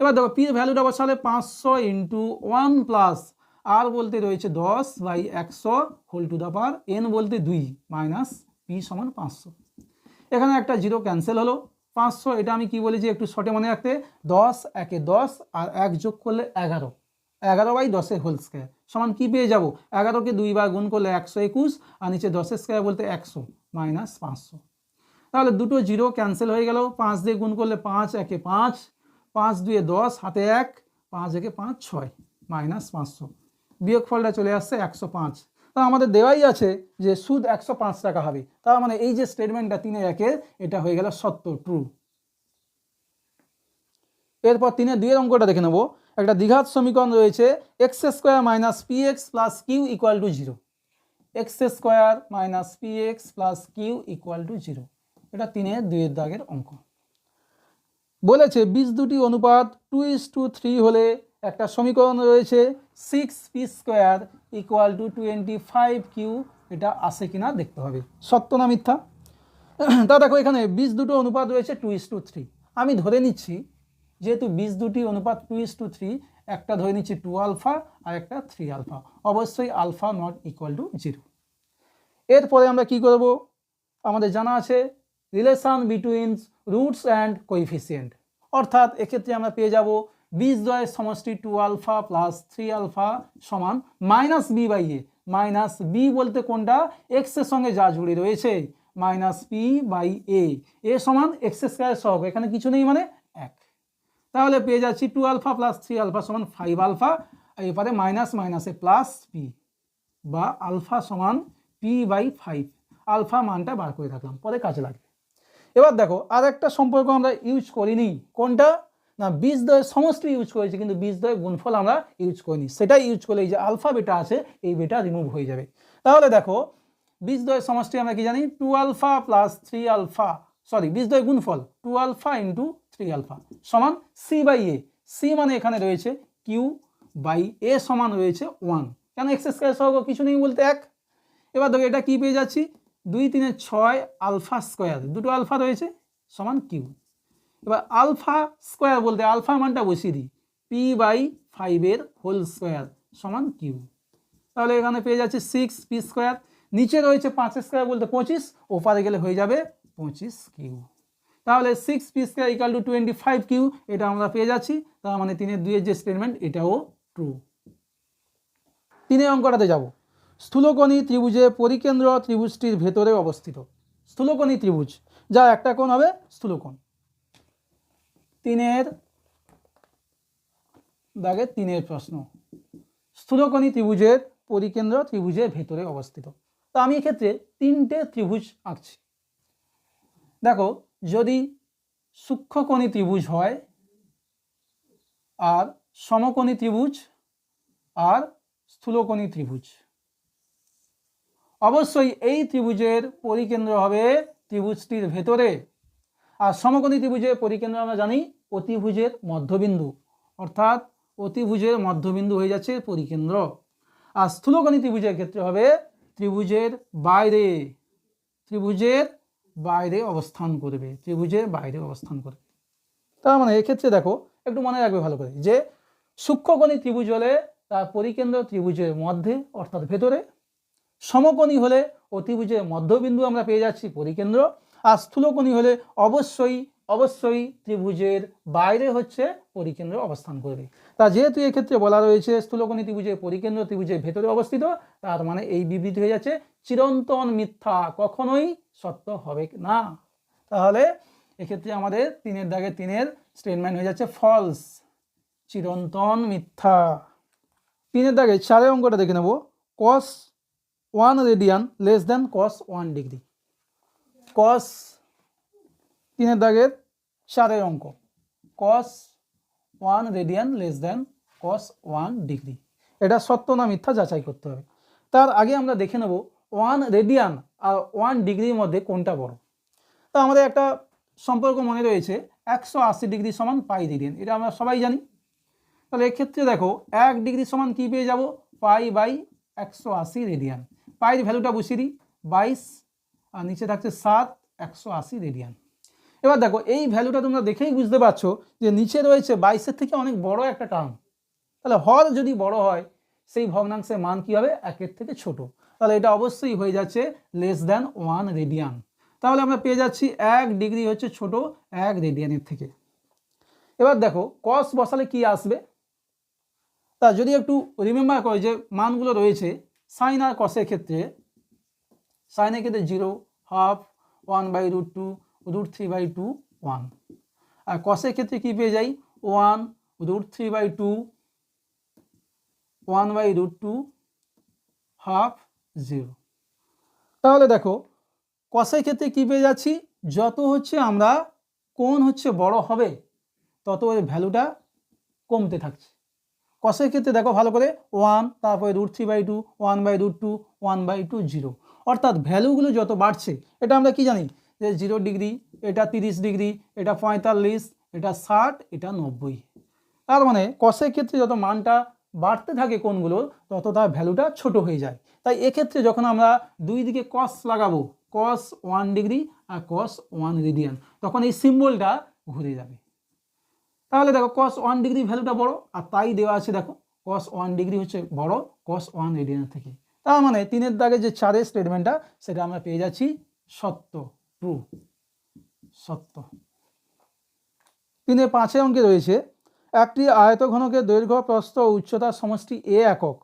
এবার দেখো পির ভ্যালুটা বসালে 500 ইন্টু 1 প্লাস আর বলতে রয়েছে 10 by 100 whole to the power N বলতে 2 মাইনাস পি সমান 500। এখানে একটা 0 ক্যান্সেল হলো, 500 এটা আমি কি বলেছি একটু শর্টে মনে রাখতে, 10 একে 10 আর 1 যোগ করলে 11, 11 বাই 10 হোল স্কয়ার সমান কি পেয়ে যাব, 11কে 2 বার গুণ করলে 121 আর নিচে 10 স্কয়ার বলতে 100 মাইনাস 500। তাহলে দুটো 0 ক্যান্সেল হয়ে গেল, 5 দিয়ে গুণ করলে 5 একে 5, 5 2 10 হাতে 1, 5 একে 5 6 মাইনাস 500, বিয়োগফলটা চলে আসছে 105। তা আমাদের দেওয়াই আছে যে সুদ 105 টাকা হবে, তার মানে এই যে স্টেটমেন্টটা 3-এর 1-এর এটা হয়ে গেল সত্য, ট্রু। এরপর 3-এর 2-এর অঙ্কটা দেখে নেব। একটা দ্বিঘাত সমীকরণ রয়েছে X square minus P X plus Q equal to 0, X square minus P X plus Q equal to 0। এটা 3-এর 2-এর দাগের অঙ্ক। বলেছে বীজ দুটি অনুপাত 2:3 হলে একটা সমীকরণ রয়েছে 6p square equal to 25q, এটা আসে কিনা দেখতে হবে, সত্য না মিথ্যা। তা দেখো এখানে বীজ দুটো অনুপাত রয়েছে 2:3, আমি ধরে নিচ্ছি যেহেতু বীজ দুটি অনুপাত 2:3, একটা ধরে নিচ্ছি 2 আলফা আর একটা 3 আলফা, অবশ্যই আলফা নট ইকুয়াল টু 0। এরপরে আমরা কি করব, আমাদের জানা আছে relation between roots and coefficient, অর্থাৎ এক্ষেত্রে আমরা পেয়ে যাব বীজদ্বয়ের সমষ্টি 2 আলফা প্লাস 3 আলফা সমান minus B by A, minus B বলতে কোনটা, এক্স এর সঙ্গে যা জুড়ে রয়েছে minus P by A, A সমান এক্স স্কয়ার সহগ, এখানে কিছু নেই মানে 1। তাহলে পেয়ে যাচ্ছি 2 আলফা প্লাস 3 আলফা সমান 5 আলফা, এরপরে মাইনাস মাইনাসে প্লাস পি, বা আলফা সমান পি বাই 5, আলফা মানটা বার করে রাখলাম, পরে কাজে লাগবে। এবার দেখো আর একটা সম্পর্ক আমরা ইউজ করিনি, কোনটা না বীজদ্বয়ের সমষ্টি ইউজ করেছি, কিন্তু বীজদ্বয়ের গুণফল আমরা ইউজ করিনি, সেটাই ইউজ করলে এই যে আলফা বেটা আছে এই বেটা রিমুভ হয়ে যাবে। তাহলে দেখো বীজদ্বয়ের সমষ্টি আমরা কি জানি, 2 আলফা প্লাস 3 আলফা, সরি বীজদ্বয়ের গুণফল 2 আলফা ইন্টু 3 আলফা সমান সি বাই এ, সি মানে এখানে রয়েছে কিউ বাই এ সমান রয়েছে 1, কেন এক্স স্কয়ার সহগ কিছু নেই বলতে 1। এবার দেখো এটা কি পেয়ে যাচ্ছি, 2 3 6 আলফা স্কোয়ার, দুটো আলফা রয়েছে, সমান কিউ। এবার আলফা স্কোয়ার বলতে আলফার মানটা বসিয়ে দিই, p/5 হোল স্কোয়ার সমান কিউ। তাহলে এখানে পেয়ে যাচ্ছে 6 পি স্কোয়ার, নিচে রয়েছে 5 স্কোয়ার বলতে 25, ওপারে গেলে হয়ে যাবে 25 কিউ। তাহলে 6 P square equal to 25 Q, এটা আমরা পেয়ে যাচ্ছি। তার মানে 3 2 যে স্টেটমেন্ট এটাও ট্রু। 3 অঙ্কটাতে যাব। স্থূলকোণী ত্রিভুজে পরিকেন্দ্র ত্রিভুজটির ভেতরে অবস্থিত। স্থূলকোণী ত্রিভুজ যা একটা কোণ হবে স্থূলকোণ। 3 দাগে 3 প্রশ্ন, স্থূলকোণী ত্রিভুজের পরিকেন্দ্র ত্রিভুজের ভেতরে অবস্থিত। তো আমি এক্ষেত্রে 3টে ত্রিভুজ আঁকছি। দেখো, যদি সূক্ষ্মকোণী ত্রিভুজ হয়, আর সমকোণী ত্রিভুজ, আর স্থূলকোণী ত্রিভুজ, অবশ্যই এই ত্রিভুজের পরিকেন্দ্র হবে ত্রিভুজটির ভেতরে। আর সমকোণী ত্রিভুজের পরিকেন্দ্র আমরা জানি অতিভুজের মধ্যবিন্দু, অর্থাৎ অতিভুজের মধ্যবিন্দু হয়ে যাচ্ছে পরিকেন্দ্র। আর স্থূলকোণী ত্রিভুজের ক্ষেত্রে হবে ত্রিভুজের বাইরে, ত্রিভুজের বাইরে অবস্থান করবে, ত্রিভুজের বাইরে অবস্থান করবে। তার মানে এক্ষেত্রে দেখো, একটু মনে রাখবে ভালো করে যে সূক্ষ্মকোণী ত্রিভুজ হলে তার পরিকেন্দ্র ত্রিভুজের মধ্যে অর্থাৎ ভেতরে, সমকোণী হলে অতিভুজের মধ্যবিন্দু আমরা পেয়ে যাচ্ছি পরিকেন্দ্র, আর স্থূলকোণী হলে অবশ্যই ত্রিভুজের বাইরে হচ্ছে পরিকেন্দ্র অবস্থান করবে। তা যেহেতু এক্ষেত্রে বলা রয়েছে স্থূলকোণী ত্রিভুজের পরিকেন্দ্র ত্রিভুজের ভেতরে অবস্থিত, তার মানে এই বিবৃতি হয়ে যাচ্ছে চিরন্তন মিথ্যা, কখনোই সত্য হবে না। তাহলে এক্ষেত্রে আমাদের 3 দাগে 3 স্টেটমেন্ট হয়ে যাচ্ছে ফলস, চিরন্তন মিথ্যা। 3 দাগে 4 অঙ্কটা দেখে নেব। cos 1 radian less than cos 1 degree. cos 3 দাগের 4 অঙ্ক, cos 1 radian less than cos 1 degree, এটা সত্য না মিথ্যা যাচাই করতে হবে। তার আগে আমরা দেখে নেব 1 রেডিয়ান আর 1 ডিগ্রির মধ্যে কোনটা বড়। তা আমাদের একটা সম্পর্ক মনে রয়েছে 180 ডিগ্রি সমান পাই রেডিয়ান, এটা আমরা সবাই জানি। তাহলে এক্ষেত্রে দেখো 1 ডিগ্রি সমান কি পেয়ে যাব, পাই/180 রেডিয়ান। পাইয়ের ভ্যালুটা বসিয়ে দিই 22, আর নিচে থাকছে 7, 180 রেডিয়ান। এবার দেখো এই ভ্যালুটা তোমরা দেখেই বুঝতে পারছো যে নিচে রয়েছে 22-এর থেকে অনেক বড় একটা টার্ম। তাহলে হর যদি বড় হয় সেই ভগ্নাংশের মান কি হবে, 1-এর থেকে ছোট। তাহলে এটা অবশ্যই হয়ে যাচ্ছে লেস দ্যান 1 রেডিয়ান। তাহলে আমরা পেয়ে যাচ্ছি 1 ডিগ্রি হচ্ছে ছোট 1 রেডিয়ানের থেকে। এবার দেখো cos বসালে কি আসবে, তা যদি একটু রিমেম্বার করে যে মানগুলো রয়েছে সাইন আর কসের ক্ষেত্রে, সাইনের ক্ষেত্রে 0, হাফ, 1/√2, √3/2, 1। আর কসের ক্ষেত্রে কি পেয়ে যাই 1, √3/2, 1/√2, হাফ, 0। তাহলে দেখো কসের ক্ষেত্রে কি পেয়ে যাচ্ছি, যত হচ্ছে আমরা কোণ হচ্ছে বড় হবে তত এর ভ্যালুটা কমতে থাকছে। কসের ক্ষেত্রে দেখো ভালো করে 1, তারপরে √3/2, 1/√2, 1/2, 0, অর্থাৎ ভ্যালুগুলো যত বাড়ছে, এটা আমরা কি জানি যে 0 ডিগ্রি, এটা 30 ডিগ্রি, এটা 45, এটা 60, এটা 90। তার মানে কসের ক্ষেত্রে যত মানটা বাড়তে থাকে কোণগুলো তত তার ভ্যালুটা ছোট হয়ে যায়। তাই এক্ষেত্রে যখন আমরা দুই দিকে কস লাগাবো, cos 1 ডিগ্রি আর cos 1 রেডিয়ান, তখন এই সিম্বলটা ঘুরে যাবে। তাহলে দেখো cos 1 ডিগ্রি ভ্যালুটা বড়, আর তাই দেওয়া আছে দেখো cos 1 ডিগ্রি হচ্ছে বড় cos 1 রেডিয়ানের থেকে। তার মানে 3 দাগে যে 4 স্টেটমেন্টটা সেটা আমরা পেয়ে যাচ্ছি সত্য, ট্রু, সত্য। 3 5 অঙ্কে রয়েছে একটি আয়তঘনকের দৈর্ঘ্য, প্রস্থ ও উচ্চতার সমষ্টি a একক,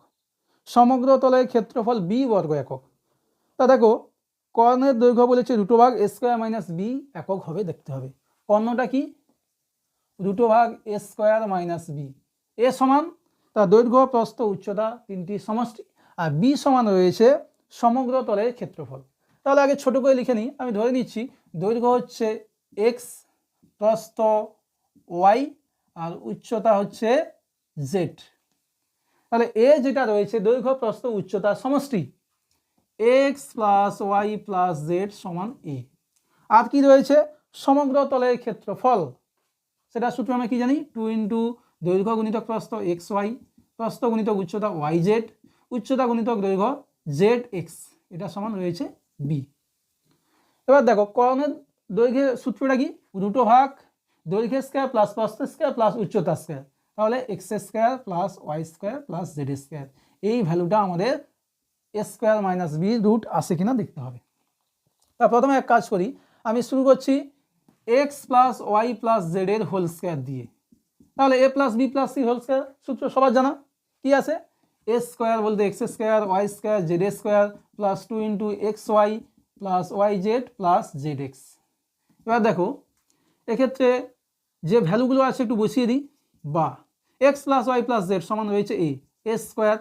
সমগ্র তলের ক্ষেত্রফল b বর্গ একক। তা দেখো কর্ণের দৈর্ঘ্য বলেছে √a² - b একক হবে, দেখতে হবে কর্ণটা কি √a² - b। a সমান তার দৈর্ঘ্য, প্রস্থ, উচ্চতা 3টি সমষ্টি, আর b সমান রয়েছে সমগ্র তলের ক্ষেত্রফল। তাহলে আগে ছোট করে লিখে নিই, আমি ধরে নিচ্ছি দৈর্ঘ্য হচ্ছে x, প্রস্থ y, আর উচ্চতা হচ্ছে z। তাহলে a যেটা রয়েছে দৈর্ঘ্য, প্রস্থ, উচ্চতা সমষ্টি x + y + z সমান a। আর কি রয়েছে সমগ্র তলের ক্ষেত্রফল, সেটা সূত্র আমরা কি জানি 2 * দৈর্ঘ্য গুণিতক প্রস্থ xy, প্রস্থ গুণিতক উচ্চতা yz, উচ্চতা গুণিতক দৈর্ঘ্য zx, এটা সমান রয়েছে b। এবার দেখো করণের দৈর্ঘ্যের সূত্রটা কি, রুটো ভাগ দৈর্ঘ্য স্কয়ার প্লাস প্রস্থ স্কয়ার প্লাস উচ্চতা স্কয়ার, তাহলে X square plus Y square plus Z square, এই ভ্যালুটা আমাদের A square minus B root আসে কিনা দেখতে হবে। তা প্রথমে এক কাজ করি, আমি শুরু করছি X plus Y plus Z এর হোল স্কয়ার দিয়ে। তাহলে A plus B plus C whole square সূত্র সবার জানা, কি আছে, এ স্কয়ার বলতে X square Y square Z square plus 2 into X Y plus Y Z plus Z X. এবার দেখো এক্ষেত্রে যে ভ্যালুগুলো আছে একটু বসিয়ে দিই, বা X plus Y plus Z সমান রয়েছে এ স্কোয়ার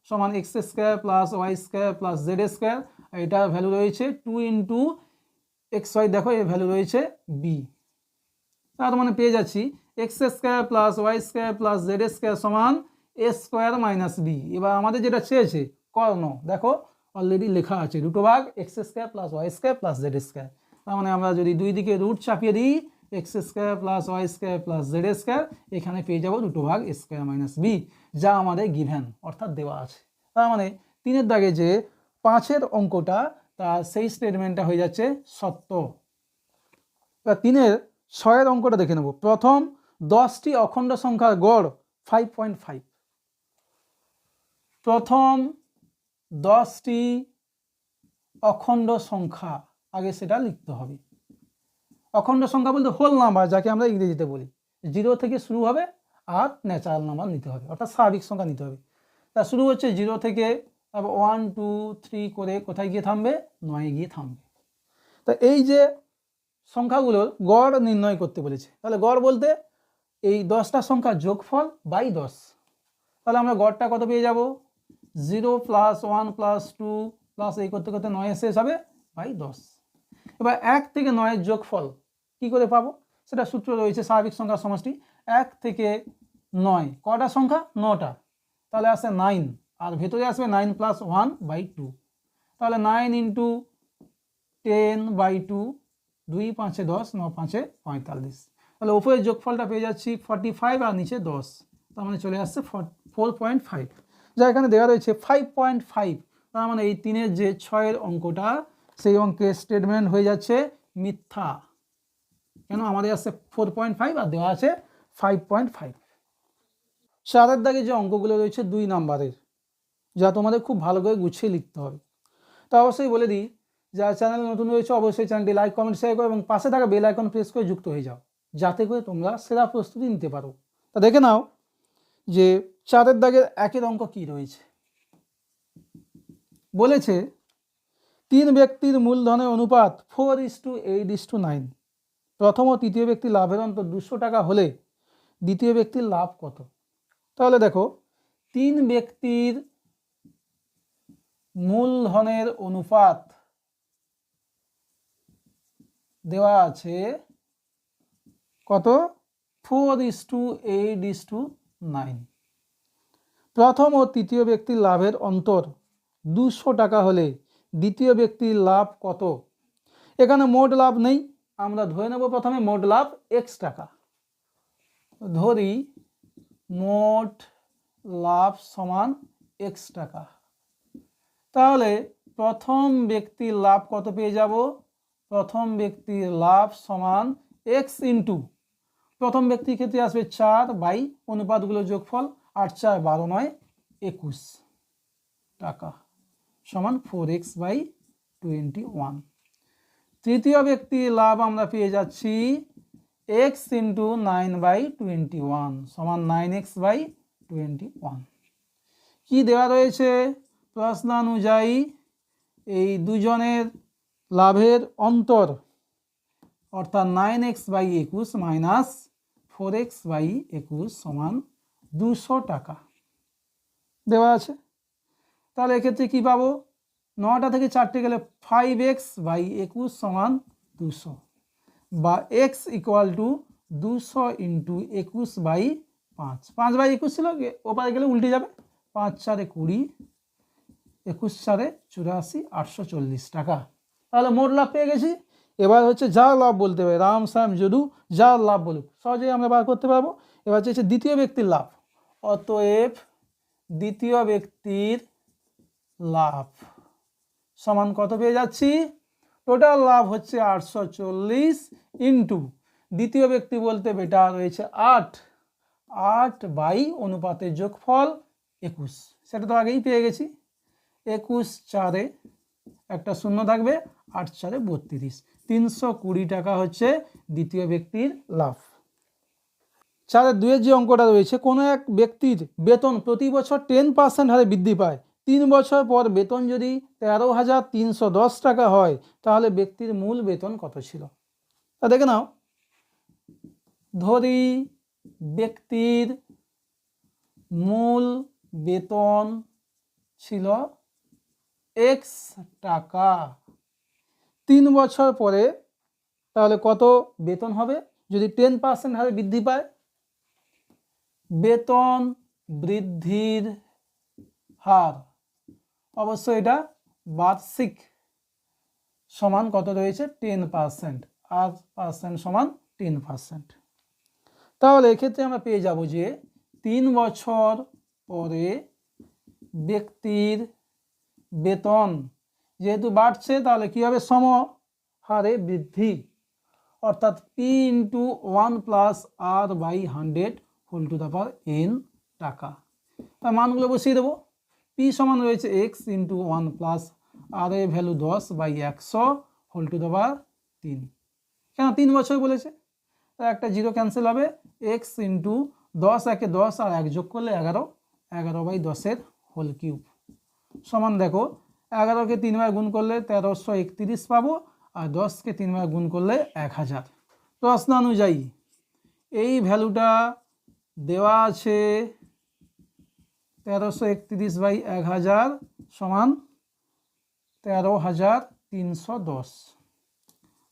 সমান X square plus Y square plus Z square, এটার ভ্যালু রয়েছে 2 ইন্টু এক্স ওয়াই, দেখো এর ভ্যালু রয়েছে বি। তার মানে পেয়ে যাচ্ছি X square plus Y square plus Z square সমান এ স্কোয়ার মাইনাস বি। এবার আমাদের যেটা চেয়েছে কর্ণ, দেখো অলরেডি লেখা আছে রুটো ভাগ X square plus Y square plus Z square. তার মানে আমরা যদি দুই দিকে রুট চাপিয়ে দিই X square plus Y square plus Z square, এখানে পেয়ে যাবো রুটো ভাগ স্কোয়ার মাইনাস বি, যা আমাদের গিভেন অর্থাৎ দেওয়া আছে। তার মানে 3-এর দাগে যে 5-এর অঙ্কটা তার সেই স্টেটমেন্টটা হয়ে যাচ্ছে সত্য। এবার 3-এর 6-এর অঙ্কটা দেখে নেব। প্রথম 10টি অখণ্ড সংখ্যার গড় 5.5। প্রথম 10টি অখণ্ড সংখ্যা আগে সেটা লিখতে হবে। অখণ্ড সংখ্যা বলতে হোল নাম্বার, যাকে আমরা ইংরেজিতে বলি, 0 থেকে শুরু হবে আর ন্যাচারাল নাম্বার নিতে হবে, অর্থাৎ স্বাভাবিক সংখ্যা নিতে হবে। তা শুরু হচ্ছে 0 থেকে, তারপর 1 2 3 করে কোথায় গিয়ে থামবে, 9 গিয়ে থামবে। তা এই যে সংখ্যাগুলোর গড় নির্ণয় করতে বলেছে, তাহলে গড় বলতে এই 10টা সংখ্যার যোগফল বাই 10। তাহলে আমরা গড়টা কত পেয়ে যাব, 0 প্লাস 1 প্লাস 2 প্লাস এই করতে করতে 9 শেষ হবে বাই 10। এবার 1 থেকে 9-এর যোগফল কি করে পাবো, সেটা সূত্র রয়েছে স্বাভাবিক সংখ্যার সমষ্টি। 1 থেকে 9 কটা সংখ্যা, 9টা, তাহলে আসে 9, আর ভেতরে আসবে 9 প্লাস 1 বাই 2, তাহলে 9 ইন্টু 10 বাই 2, 2 5 10, 9 5 45, তাহলে উপরের যোগফলটা পেয়ে যাচ্ছি 45 আর নিচে 10, তার মানে চলে আসছে 4.5, যা এখানে দেওয়া রয়েছে 5.5। তার মানে এই 3-এর যে 6-এর অঙ্কটা, সেই অঙ্কের স্টেটমেন্ট হয়ে যাচ্ছে মিথ্যা। কেন, আমাদের আসছে 4.5 আর দেওয়া আছে 5.5। 4-এর দাগে যে অঙ্কগুলো রয়েছে 2 নাম্বারের, যা তোমাদের খুব ভালো করে গুছিয়ে লিখতে হবে। তো অবশ্যই বলে দিই, যারা চ্যানেলে নতুন রয়েছে অবশ্যই চ্যানেলটি লাইক কমেন্ট শেয়ার করো এবং পাশে থাকা বেল আইকন প্রেস করে যুক্ত হয়ে যাও, যাতে করে তোমরা সেরা প্রস্তুতি নিতে পারো। তা দেখে নাও যে 4-এর দাগের 1-এর অঙ্ক কি রয়েছে। বলেছে 3 ব্যক্তির মূলধনের অনুপাত 4:8:9। প্রথম ও তৃতীয় ব্যক্তির লাভের অন্তর 200 টাকা হলে দ্বিতীয় ব্যক্তির লাভ কত। তাহলে দেখো 3 ব্যক্তির মূলধনের অনুপাত দেওয়া আছে কত, 4:8:9। প্রথম ও তৃতীয় ব্যক্তির লাভের অন্তর 200 টাকা হলে দ্বিতীয় ব্যক্তির লাভ কত। এখানে মোট লাভ নেই, আমরা ধরে নেব প্রথমে মোট লাভ x টাকা, ধরি মোট লাভ সমান x টাকা। তাহলে প্রথম ব্যক্তির লাভ কত পেয়ে যাব, প্রথম ব্যক্তির লাভ সমান x ইন্টু, প্রথম ব্যক্তির ক্ষেত্রে আসবে 4 বাই অনুপাতগুলো যোগফল, 8 4 12 9 21 টাকা সমান 4x বাই 21। তৃতীয় ব্যক্তির লাভ আমরা পেয়ে যাচ্ছি x ইন্টু 9 বাই 21 সমান 9x বাই 21। কি দেওয়া রয়েছে প্রশ্নানুযায়ী, এই দুজনের লাভের অন্তর অর্থাৎ 9x by 21 minus 4x by 21 সমান 200 টাকা দেওয়া আছে। তাহলে এক্ষেত্রে কী পাবো, 9টা থেকে 4টে গেলে 5x বাই 21 সমান 200, বা x equal to 200 into 21 by 5। 5 by 21 ছিল, ওপারে গেলে উল্টে যাবে, 5 4 20, 21 4 84, 840 টাকা। তাহলে মোট লাভ পেয়ে গেছি। এবার হচ্ছে যার লাভ বলতে হবে, রাম শ্যাম যদু যার লাভ বলুক, সহজেই আমরা বার করতে পারবো। এবার হচ্ছে দ্বিতীয় ব্যক্তির লাভ, অতএব দ্বিতীয় ব্যক্তির লাভ সমান কত পেয়ে যাচ্ছি, টোটাল লাভ হচ্ছে 840 ইন্টু দ্বিতীয় ব্যক্তি বলতে বেটা রয়েছে 8, 8 বাই অনুপাতের যোগফল 21, সেটা তো আগেই পেয়ে গেছি। 21 4-এ একটা শূন্য থাকবে, 8 4-এ 32, 320 টাকা হচ্ছে দ্বিতীয় ব্যক্তির লাভ। 4-2-এর যে অঙ্কটা রয়েছে, কোনো এক ব্যক্তির বেতন প্রতি বছর 10% হারে বৃদ্ধি পায়, 3 বছর পর বেতন যদি 13,310 টাকা হয়, তাহলে ব্যক্তির মূল বেতন কত ছিল? তা দেখে নাও। ধরি ব্যক্তির মূল বেতন ছিল x টাকা, 3 বছর পরে তাহলে কত বেতন হবে যদি 10% হারে বৃদ্ধি পায়? বেতন বৃদ্ধির হার অবশ্যই এটা বার্ষিক, সমান কত রয়েছে 10%, আর পার্সেন্ট সমান 10%। তাহলে এক্ষেত্রে আমরা পেয়ে যাব যে 3 বছর পরে ব্যক্তির বেতন যেহেতু বাড়ছে, তাহলে কি হবে সমহারে বৃদ্ধি, অর্থাৎ p into 1 plus r by 100 whole to the power n টাকা। তার মানগুলো বসিয়ে দেবো। p সমান রয়েছে x ইন্টু 1 প্লাস r এর value 10 by 100 whole to the power 3। কেন 3 বছর বলেছে, তাই একটা জিরো ক্যান্সেল হবে। x ইন্টু 10 একে 10 আর 1 যোগ করলে 11, 11 বাই 10-এর হোল কিউব সমান দেখো 11কে 3 বার গুণ করলে 1331 পাবো, আর 10কে 3 বার গুণ করলে 1000। প্রশ্ন অনুযায়ী এই ভ্যালুটা দেওয়া আছে 1331 বাই 1000 সমান 13,310,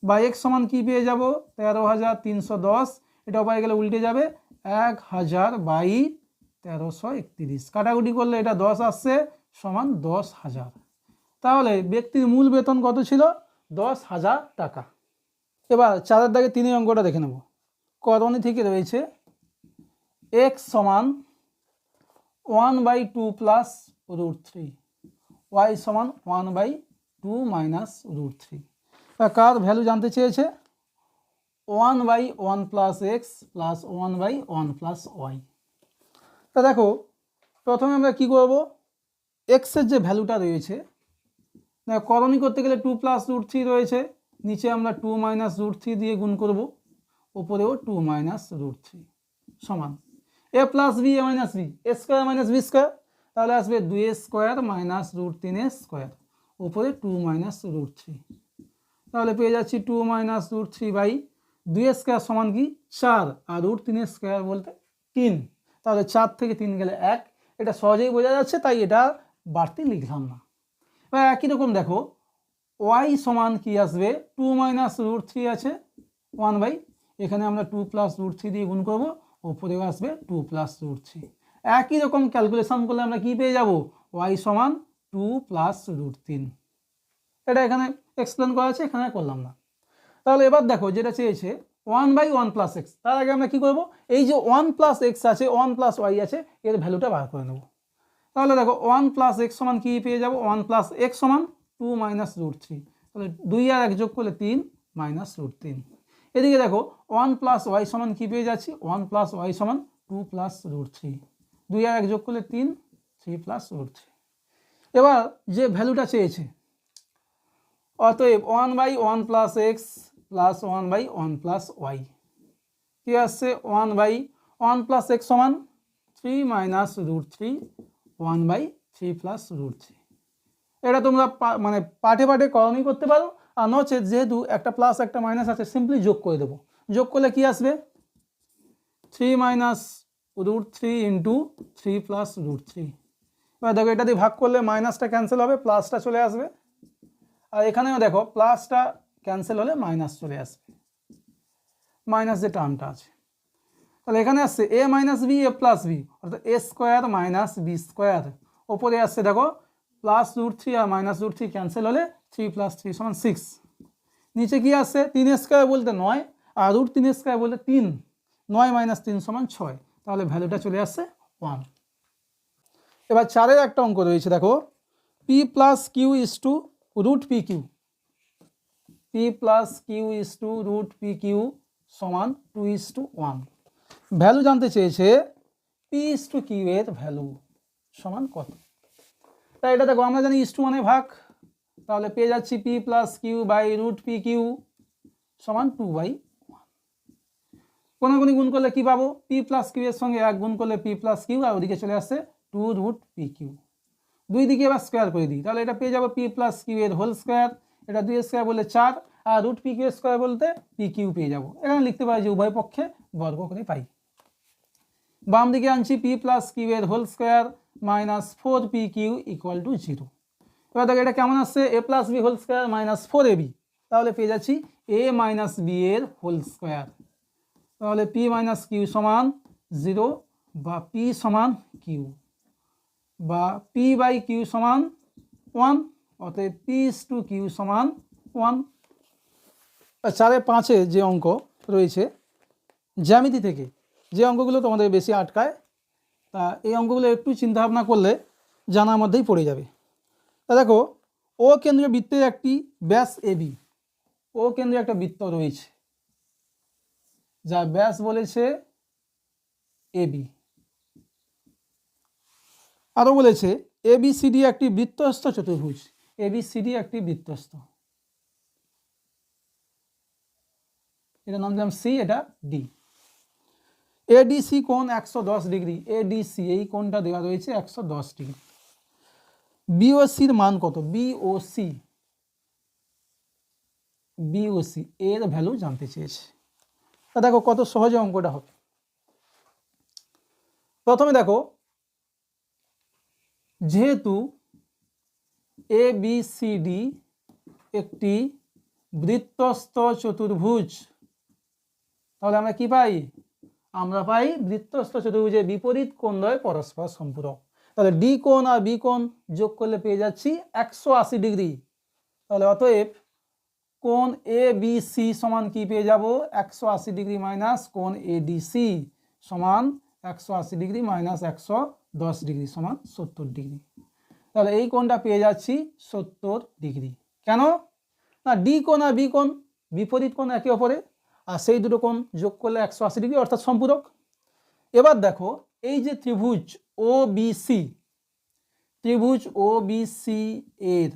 বা x সমান কি পেয়ে যাব 13,310, এটা উপায় গেলে উল্টে যাবে 1000 বাই 1331, কাটাকুটি করলে এটা 10 আসছে সমান 10,000। তাহলে ব্যক্তির মূল বেতন কত ছিল 10,000 টাকা। এবার 4-এর দাগে 3 অঙ্কটা দেখে নেব। করণী থেকে রয়েছে x সমান 1/2 প্লাস √3, y সমান 1/2 মাইনাস √3। কার ভ্যালু জানতে চেয়েছে 1/1 plus x plus 1/1 plus y। তা দেখো প্রথমে আমরা কি করব, x এর যে ভ্যালুটা রয়েছে, করণী করতে গেলে 2 প্লাস √3 রয়েছে, নিচে আমরা 2 মাইনাস √3 দিয়ে গুণ করব, উপরেও 2 মাইনাস √3 সমান a plus B A minus B, A square minus B square, তাহলে আসবে 2a square minus √3a square, উপরে 2 মাইনাস √3, তাহলে পেয়ে যাচ্ছি 2 মাইনাস √3 বাই 2a স্কোয়ার সমান কি 4, আর √3a স্কোয়ার বলতে 3, তাহলে 4 থেকে 3 গেলে 1, এটা সহজেই বোঝা যাচ্ছে, তাই এটা বাড়তি লিখলাম না। এবার একই রকম দেখো y সমান কি আসবে 2 মাইনাস √3 আছে 1 বাই, এখানে আমরা 2 প্লাস √3 দিয়ে গুণ করবো, উপরেও আসবে 2 প্লাস √3। একই রকম ক্যালকুলেশন করলে আমরা কি পেয়ে যাব y সমান 2 প্লাস √3। এটা এখানে এক্সপ্লেন করা আছে, এখানে করলাম না। তাহলে এবার দেখো যেটা চেয়েছে 1/1 প্লাস এক্স, তার আগে আমরা কি করব, এই যে 1 প্লাস এক্স আছে 1 প্লাস ওয়াই আছে, এর ভ্যালুটা বার করে নেব। তাহলে দেখো 1 প্লাস এক্স সমান কি পেয়ে যাব 1 প্লাস এক্স সমান 2 মাইনাস √3, তাহলে 2 আর 1 যোগ করলে 3 মাইনাস √3। এদিকে দেখো 1 প্লাস ওয়াই সমান কি পেয়ে যাচ্ছি 1 প্লাস ওয়াই সমান 2 প্লাস √3, 2 আর 1 যোগ করলে 3, 3 প্লাস √3। এবার যে ভ্যালুটা চেয়েছে, অতএব 1/1 plus X plus 1/1 plus Y কি আসছে 1/1 প্লাস এক্স সমান 3 মাইনাস √3, 1/3 প্লাস √3। এটা তোমরা মানে পাঠে পাঠে করণী করতে পারো, আর নচেত যেহেতু একটা প্লাস একটা মাইনাস আছে সিম্পলি যোগ করে দেবো। যোগ করলে কি আসবে 3 মাইনাস √3 ইন্টু 3 প্লাস √3। এবার দেখো এটা দিয়ে ভাগ করলে মাইনাসটা ক্যান্সেল হবে, প্লাসটা চলে আসবে, আর এখানেও দেখো প্লাসটা ক্যান্সেল হলে মাইনাস চলে আসবে, মাইনাস যে টার্মটা আছে। তাহলে এখানে আসছে এ মাইনাস বি এ প্লাস বি, অর্থাৎ এ স্কোয়ার মাইনাস বি স্কোয়ার, ওপরে আসছে দেখো প্লাস √3 আর মাইনাস √3 ক্যান্সেল হলে 3 + 3 = 6, নিচে কি আসছে 3 স্কোয়ার বলতে 9 আর √3 স্কোয়ার বলতে 3, 9 - 3 = 6, তাহলে ভ্যালুটা চলে আসছে 1। এবার 4-এর একটা অঙ্ক রয়েছে দেখো p + q = √pq, P plus Q is to root P Q সমান 2:1। ভ্যালু জানতে চেয়েছে পি ইজ টু কিউ এর ভ্যালু সমান কত। তাই এটা দেখো আমরা জানি ইজ টু মানে ভাগ, তাহলে পেয়ে যাচ্ছি P plus Q by root P Q সমান 2/1। কোনাগুনি গুণ করলে কি পাবো, পি প্লাস কিউ এর সঙ্গে 1 গুণ করলে পি প্লাস কিউ, আর ওদিকে চলে আসছে 2 রুট পি কিউ। দুই দিকে এবার স্কোয়ার করে দিই, তাহলে এটা পেয়ে যাবো পি প্লাস কিউ এর হোল স্কোয়ার, এটা 2 স্কোয়ার বলে 4, আর রুট পি কিউ স্কোয়ার বলতে পি কিউ পেয়ে যাবো। এখানে লিখতে পারি যে উভয় পক্ষে বর্গ করে পাই। বাম দিকে আনছি পি প্লাস কিউ এর whole square minus 4 P Q equal to 0। এবার দেখো এটা কেমন আসছে, A plus B whole square minus 4ab, তাহলে পেয়ে যাচ্ছি এ মাইনাস বি এর হোল স্কোয়ার। তাহলে পি মাইনাস কিউ সমান 0 বা পি সমান কিউ, বা পি বাই কিউ সমান 1, অতএব পি ইজ টু কিউ সমান 1। 4-5 যে অঙ্ক রয়েছে জ্যামিতি থেকে, যে অঙ্কগুলো তোমাদের বেশি আটকায়, তা এই অঙ্কগুলো একটু চিন্তাভাবনা করলে জানার মধ্যেই পড়ে যাবে। তা দেখো ও কেন্দ্রীয় বৃত্তের একটি ব্যাস এবি, ও কেন্দ্রীয় একটা বৃত্ত রয়েছে যার ব্যাস বলেছে এবি। আরও বলেছে এবিসিডি একটি বৃত্তস্থ চতুর্ভুজ, এবিসিডি একটি বৃত্তস্থ, এটা নাম দিলাম সি, এটা ডি। এডিসি কোণ 110 ডিগ্রি, এডিসি এই কোণটা দেওয়া রয়েছে 110 ডিগ্রি। বিওসির মান কত, বিওসি, বিওসি এর ভ্যালু জানতে চেয়েছে। তা দেখো কত সহজে অঙ্কটা হবে। প্রথমে দেখো যেহেতু এ বি সি ডি একটি বৃত্তস্থ চতুর্ভুজ, তাহলে আমরা কি পাই, আমরা পাই বৃত্তস্থ চতুর্ভুজের বিপরীত কোণদ্বয় পরস্পর সম্পূরক। তাহলে ডি কোণ আর বি কোণ যোগ করলে পেয়ে যাচ্ছি 180 ডিগ্রি। তাহলে অতএব কোণ এ বি সি সমান কি পেয়ে যাব, 180 ডিগ্রি মাইনাস কোণ এডিসি সমান 180 ডিগ্রি মাইনাস 110 ডিগ্রি সমান 70 ডিগ্রি। তাহলে এই কোণটা পেয়ে যাচ্ছি 70 ডিগ্রি। কেন না, ডি কোণ আর বি কোণ বিপরীত কোণ একে অপরে, আর সেই দুটো কোণ যোগ করলে 180 ডিগ্রি অর্থাৎ সম্পূরক। এবার দেখো এই যে ত্রিভুজ ও বিসি, ত্রিভুজ ও বিসি এর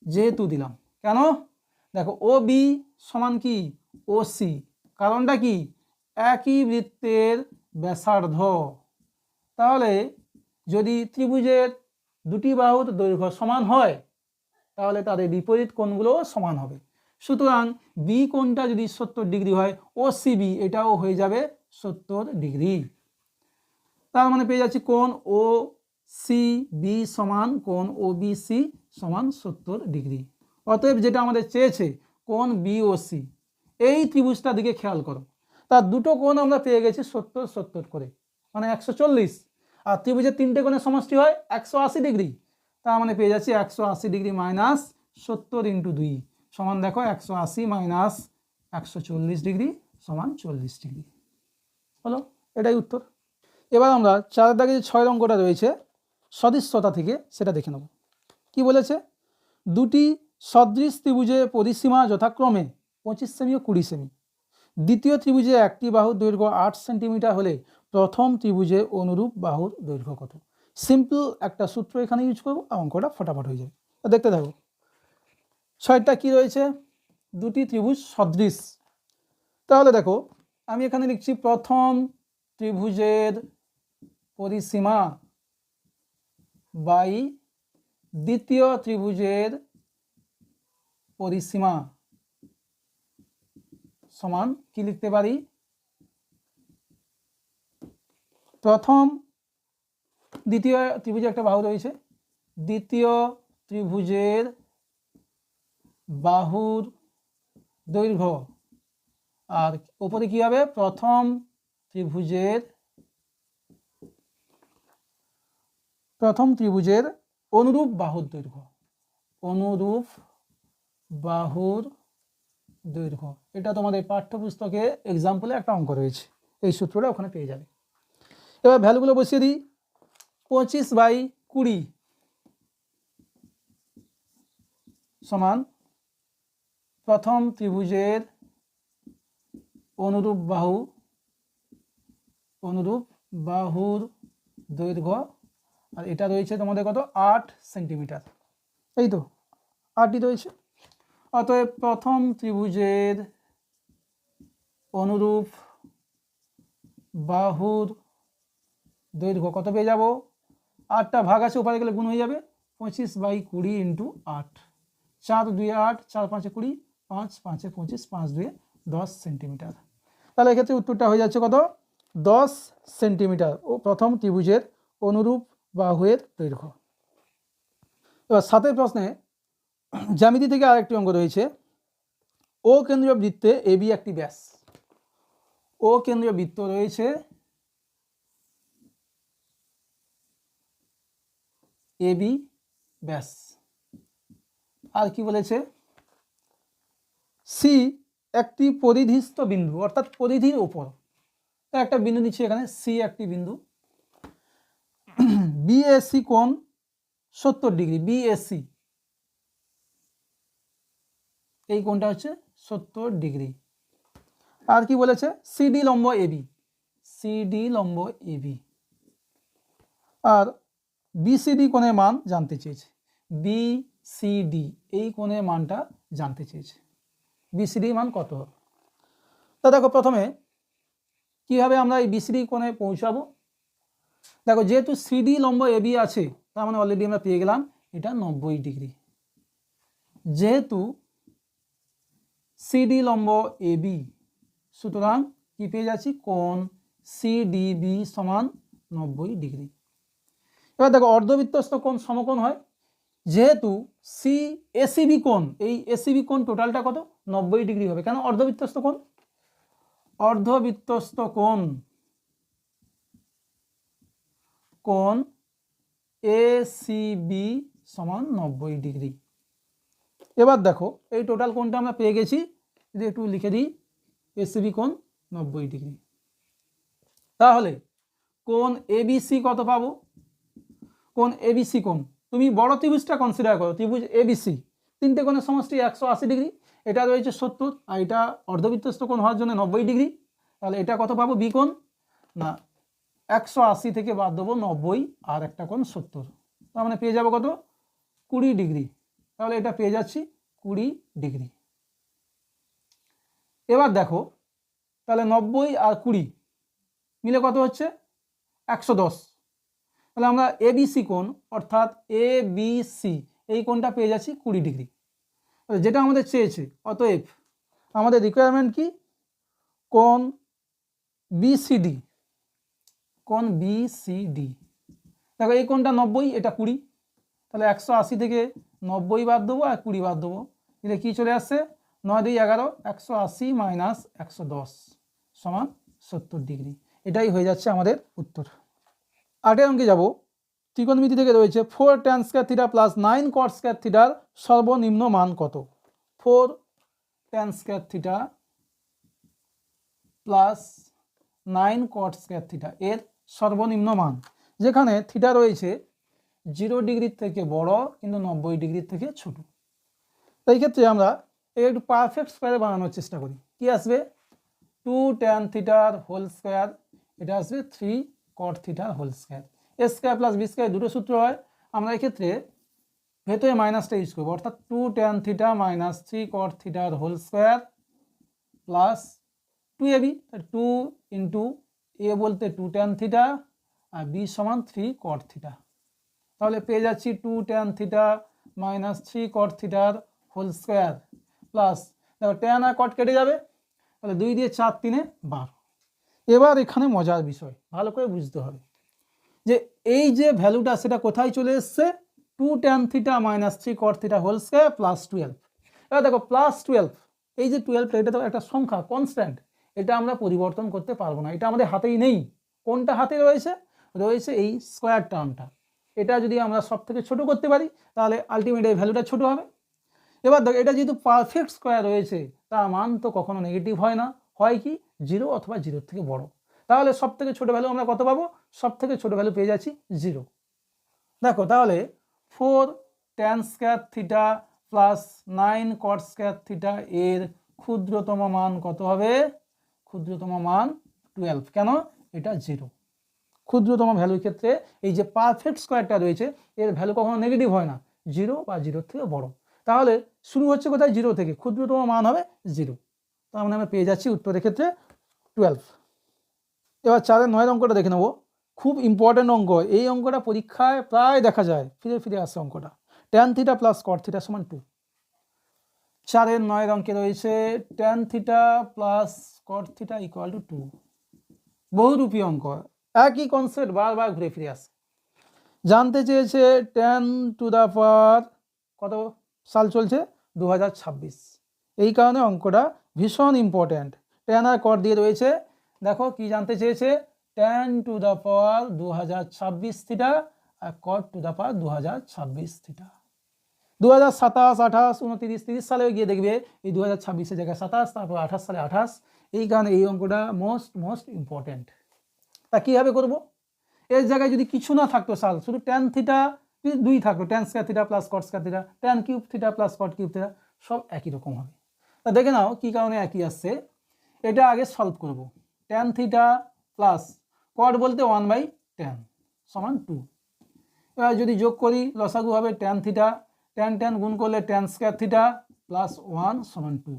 যেহেতু দিলাম, কেন দেখো ও বি সমান কি ও সি, কারণটা কি একই বৃত্তের ব্যাসার্ধ। তাহলে যদি ত্রিভুজের দুটি বাহুর দৈর্ঘ্য সমান হয় তাহলে তাদের বিপরীত কোণগুলো সমান হবে। সুতরাং বি কোণটা যদি 70 ডিগ্রি হয় ও সিবি এটাও হয়ে যাবে 70 ডিগ্রি। তার মানে পেয়ে যাচ্ছি কোণ ও সি বি সমান কোণ ও বি সি সমান 70 ডিগ্রি। অতএব যেটা আমাদের চেয়েছে কোণ বি ও সি, এই ত্রিভুজটার দিকে খেয়াল করো, তার দুটো কোণ আমরা পেয়ে গেছি 70-70 করে, মানে 140, আর ত্রিভুজের তিনটে কোণের সমষ্টি হয় 180 ডিগ্রি। তার মানে পেয়ে যাচ্ছি 180 ডিগ্রি মাইনাস 70 ইন্টু 2 সমান দেখো 180 মাইনাস 140 ডিগ্রি সমান 40 ডিগ্রি। হলো, এটাই উত্তর। এবার আমরা 4 দাগে যে 6 অঙ্কটা রয়েছে সদৃশ্যতা থেকে সেটা দেখে নেব। কি বলেছে, দুটি সদৃশ ত্রিভুজের পরিসীমা যথাক্রমে 25 সেমি ও 20 সেমি। দ্বিতীয় ত্রিভুজে একটি বাহুর দৈর্ঘ্য 8 সেন্টিমিটার হলে প্রথম ত্রিভুজে অনুরূপ বাহুর দৈর্ঘ্য কত। সিম্পল একটা সূত্র এখানে ইউজ করবো, অঙ্কটা ফটাফট হয়ে যাবে। দেখতে থাকো 6টা কি রয়েছে, দুটি ত্রিভুজ সদৃশ। তাহলে দেখো আমি এখানে লিখছি প্রথম ত্রিভুজের পরিসীমা বাই দ্বিতীয় ত্রিভুজের পরিসীমা সমান কি লিখতে পারি, প্রথম দ্বিতীয় ত্রিভুজে একটা বাহু রয়েছে, দ্বিতীয় ত্রিভুজের বাহুর দৈর্ঘ্য, আর উপরে কি হবে প্রথম ত্রিভুজের অনুরূপ বাহুর দৈর্ঘ্য, অনুরূপ বাহুর দৈর্ঘ্য। এটা তোমাদের পাঠ্যপুস্তকে এক্সাম্পলে একটা অঙ্ক রয়েছে, এই সূত্রটা ওখানে পেয়ে যাবে। এবার ভ্যালুগুলো বসিয়ে দিই, 25/20 সমান প্রথম ত্রিভুজের অনুরূপ বাহুর দৈর্ঘ্য, আর এটা রয়েছে তোমাদের কত 8 সেন্টিমিটার, এই তো 8টি রয়েছে। অতএব প্রথম ত্রিভুজের অনুরূপ বাহুর দৈর্ঘ্য কত পেয়ে যাব, 8টা ভাগ আছে উপরে গেলে গুণ হয়ে যাবে, 25/20 ইন্টু 8, 4 2 8, 4 5 20, 5 5 25, 5 2 10 সেন্টিমিটার। তাহলে এক্ষেত্রে উত্তরটা হয়ে যাচ্ছে কত 10 সেন্টিমিটার ও প্রথম ত্রিভুজের অনুরূপ বাহুর দৈর্ঘ্য। এবার 7 প্রশ্নে জ্যামিতি থেকে আরেকটি অঙ্ক রয়েছে। ও কেন্দ্রীয় বৃত্তে এবি একটি ব্যাস, ও কেন্দ্রীয় বৃত্ত রয়েছে এবি ব্যাস, আর কি বলেছে সি একটি পরিধিস্থ বিন্দু, অর্থাৎ পরিধির উপর একটা বিন্দু নিচ্ছে, এখানে সি একটি বিন্দু, বিএসি কোণ 70 ডিগ্রি, বিএসি এই কোণটা হচ্ছে 70 ডিগ্রি। আর কি বলেছে সিডি লম্ব এবি, সিডি লম্ব এবি, আর বিসিডি কোণের মান জানতে চেয়েছে, বিসিডি এই কোণের মানটা জানতে চেয়েছে, বিসিডি মান কত হবে। তা দেখো প্রথমে কিভাবে আমরা এই বিসিডি কোণে পৌঁছাবো। দেখো যেহেতু সিডি লম্ব এবি আছে, তার মানে অলরেডি আমরা পেয়ে গেলাম এটা 90 ডিগ্রি। যেহেতু সিডি লম্ব এবি, সুতরাং কি পেয়ে যাচ্ছি কোণ সিডিবি সমান 90 ডিগ্রি। এবার দেখো অর্ধবৃত্তস্থ কোণ সমকোণ হয়, যেহেতু সি এসিবি কোণ, এই এসিবি কোণ টোটালটা কত 90 ডিগ্রি হবে, কেন অর্ধবৃত্তস্থ কোণ, অর্ধবৃত্তস্থ কোণ এসিবি সমান 90 ডিগ্রি। এবার দেখো এই টোটাল কোণটা আমরা পেয়ে গেছি, যদি একটু লিখে দিই এসিবি কোণ 90 ডিগ্রি, তাহলে কোণ এবিসি কত পাবো, কোণ এবিসি কোণ তুমি বড় ত্রিভুজটা কনসিডার করো, ত্রিভুজ এবিসি তিনটে কোণের সমষ্টি 180 ডিগ্রি, এটা রয়েছে 70, আর এটা অর্ধবৃত্তস্থ কোণ হওয়ার জন্য 90 ডিগ্রি, তাহলে এটা কত পাবো বি কোণ, না 180 থেকে বাদ দেবো 90 আর একটা কোণ 70, তার মানে পেয়ে যাবো কত 20 ডিগ্রি, তাহলে এটা পেয়ে যাচ্ছি 20 ডিগ্রি। এবার দেখো তাহলে 90 আর 20 মিলে কত হচ্ছে 110, তাহলে আমরা এবিসি কোণ অর্থাৎ এবিসি এই কোণটা পেয়ে যাচ্ছি 20 ডিগ্রি, যেটা আমাদের চেয়েছে। অতএব আমাদের রিকোয়ারমেন্ট কি, কোণ বিসিডি, কোণ বিসিডি, দেখো এই কোণটা 90, এটা 20, তাহলে 180 থেকে 90 বাদ দেবো আর 20 বাদ দেবো, দিলে কি চলে আসছে 9 2 11, 180 মাইনাস 110 সমান 70 ডিগ্রি, এটাই হয়ে যাচ্ছে আমাদের উত্তর। 8 অঙ্কে যাব। ত্রিকোণমিতি থেকে রয়েছে 4 tan square theta plus 9 cot square থিটার সর্বনিম্ন মান কত, 4 tan square theta plus 9 cot square theta এর সর্বনিম্ন মান, যেখানে থিটা রয়েছে 0 ডিগ্রির থেকে বড় কিন্তু 90 ডিগ্রির থেকে ছোট। এই ক্ষেত্রে আমরা একটু পারফেক্ট স্কোয়ারে বানানোর চেষ্টা করি, কি আসবে 2 tan থিটার হোল স্কোয়ার, এটা আসবে 3 cot থিটার হোল স্কোয়ার, এ স্কোয়ার প্লাস বি স্কোয়ার দুটো সূত্র হয়, আমরা এক্ষেত্রে ভেতরে মাইনাসটা ইউজ করবো, অর্থাৎ 2 tan থিটা মাইনাস 3 cot থিটার whole square plus 2ab, 2 into A বলতে 2 tan থিটা আর বি সমান 3 cot থিটা, তাহলে পেয়ে যাচ্ছি 2 tan থিটা মাইনাস 3 cot থিটার হোল স্কোয়ার প্লাস, দেখো tan আর cot কেটে যাবে, তাহলে 2 দিয়ে 4 3 12। এবার এখানে মজার বিষয় ভালো করে বুঝতে হবে যে এই যে ভ্যালুটা সেটা কোথায় চলে এসছে, 2 tan theta minus 3 cot theta whole square plus 12। এবার দেখো প্লাস 12, এই যে 12 এটা তো একটা সংখ্যা কনস্ট্যান্ট, এটা আমরা পরিবর্তন করতে পারবো না, এটা আমাদের হাতেই নেই। কোনটা হাতে রয়েছে, রয়েছে এই স্কোয়ার টার্মটা, এটা যদি আমরা সব থেকে ছোট করতে পারি তাহলে আলটিমেট এই ভ্যালুটা ছোট হবে। এবার দেখো এটা যেহেতু পারফেক্ট স্কোয়ার রয়েছে, তার মান তো কখনো নেগেটিভ হয় না, হয় কি 0 অথবা 0 থেকে বড়, তাহলে সব থেকে ছোট ভ্যালু আমরা কত পাবো, সব থেকে ছোট ভ্যালু পেয়ে যাচ্ছি 0। দেখো তাহলে 4 tan স্কয়ার থিটা প্লাস 9 কট স্কয়ার থিটা এর ক্ষুদ্রতম মান কত হবে? ক্ষুদ্রতম মান 12। কেন? এটা 0। ক্ষুদ্রতম ভ্যালুর ক্ষেত্রে এই যে পারফেক্ট স্কোয়ারটা রয়েছে এর ভ্যালু কখনো নেগেটিভ হয় না, 0 বা 0 থেকে বড়। তাহলে শুরু হচ্ছে কোথায়? 0 থেকে, ক্ষুদ্রতম মান হবে 0। তার মানে আমরা পেয়ে যাচ্ছি উত্তরের ক্ষেত্রে 12। এবার 4-এর 9 অঙ্কটা দেখে নেব। খুব ইম্পর্টেন্ট অঙ্ক, এই অঙ্কটা পরীক্ষায় প্রায় দেখা যায়, ফিরে ফিরে আসে অঙ্কটা। tan theta plus cot theta সমান 2। 4-এর 9 অঙ্কে রয়েছে tan theta plus cot theta equal to 2। বহুরূপী অঙ্ক, একই কনসেপ্ট বারবার ঘুরে ফিরে আসে। জানতে চেয়েছে tan টু দা পাওয়ার কত সাল চলছে? 2026। এই কারণে অঙ্কটা ভীষণ ইম্পর্ট্যান্ট। tan আর কট দিয়ে রয়েছে। দেখো কি জানতে চেয়েছে? tan to the power 2026 theta আর cot to the power 2026 theta. 2027, 28, 29, 30 সালেও গিয়ে দেখবে এই 2026-এর জায়গায় 27, তারপর 28 সালে 28। এই কারণে এই অঙ্কটা মোস্ট ইম্পর্ট্যান্ট। তা কীভাবে করবো? এর জায়গায় যদি কিছু না থাকতো সাল, শুধু tan থিটা 2 থাকতো, tan square theta plus cot square theta, tan cube theta plus cot cube theta, সব একই রকম হবে। তা দেখে নাও কী কারণে একই আসছে। এটা আগে সলভ করব। tan থিটা প্লাস কট বলতে 1/tan সমান 2। এবার যদি যোগ করি লসাগু হবে tan থিটা, tan গুণ করলে tan স্কয়ার থিটা প্লাস 1 সমান 2,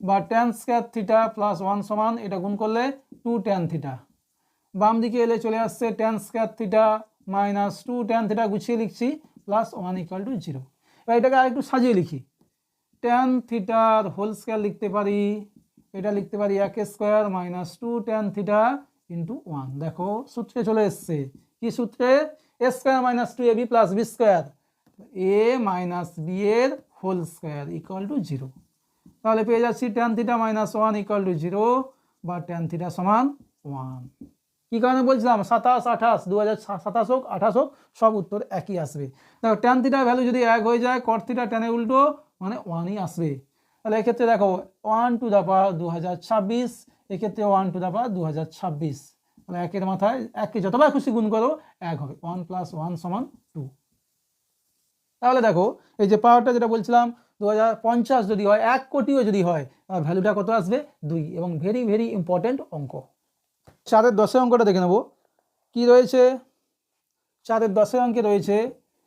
বা tan স্কয়ার থিটা প্লাস 1 সমান এটা গুণ করলে 2 tan থিটা। বাম দিকে এলে চলে আসছে tan square theta minus 2 tan theta, গুছিয়ে লিখছি, প্লাস 1 ইকুয়াল টু 0। এবার এটাকে আরেকটু সাজিয়ে লিখি। tan থিটার হোল স্কয়ার লিখতে পারি, এটা লিখতে পারি 1 square minus 2 tan theta into 1। দেখো সূত্রে চলে এসছে, কি সূত্রে? a square minus 2ab plus b square, a minus b এর হোল স্কয়ার ইকুয়াল টু 0। তাহলে পেয়ে যাচ্ছি tan theta minus 1 equal to 0, বা tan থিটা সমান 1। কি কারণে বলছিলাম? 27, 28, 2027 হোক 28 হোক, সব উত্তর একই আসবে। দেখো tan থিটার ভ্যালু যদি 1 হয়ে যায়, কট থিটা ট্যানের উল্টো মানে 1ই আসবে। তাহলে এক্ষেত্রে দেখো 1 টু দা পাওয়ার 2026, এক্ষেত্রে 1 টু দা পাওয়ার 2026। তাহলে একের মাথায় এককে যতবার খুশি গুণ করো 1 হবে, 1 প্লাস 1 সমান 2। তাহলে দেখো এই যে পাওয়ারটা যেটা বলছিলাম 2050 যদি হয়, 1 কোটিও যদি হয়, ভ্যালুটা কত আসবে? 2। এবং ভেরি ভেরি ইম্পর্টেন্ট অঙ্ক। 4-এর 10 অঙ্কটা দেখে নেব। কি রয়েছে 4-এর 10 অঙ্কে? রয়েছে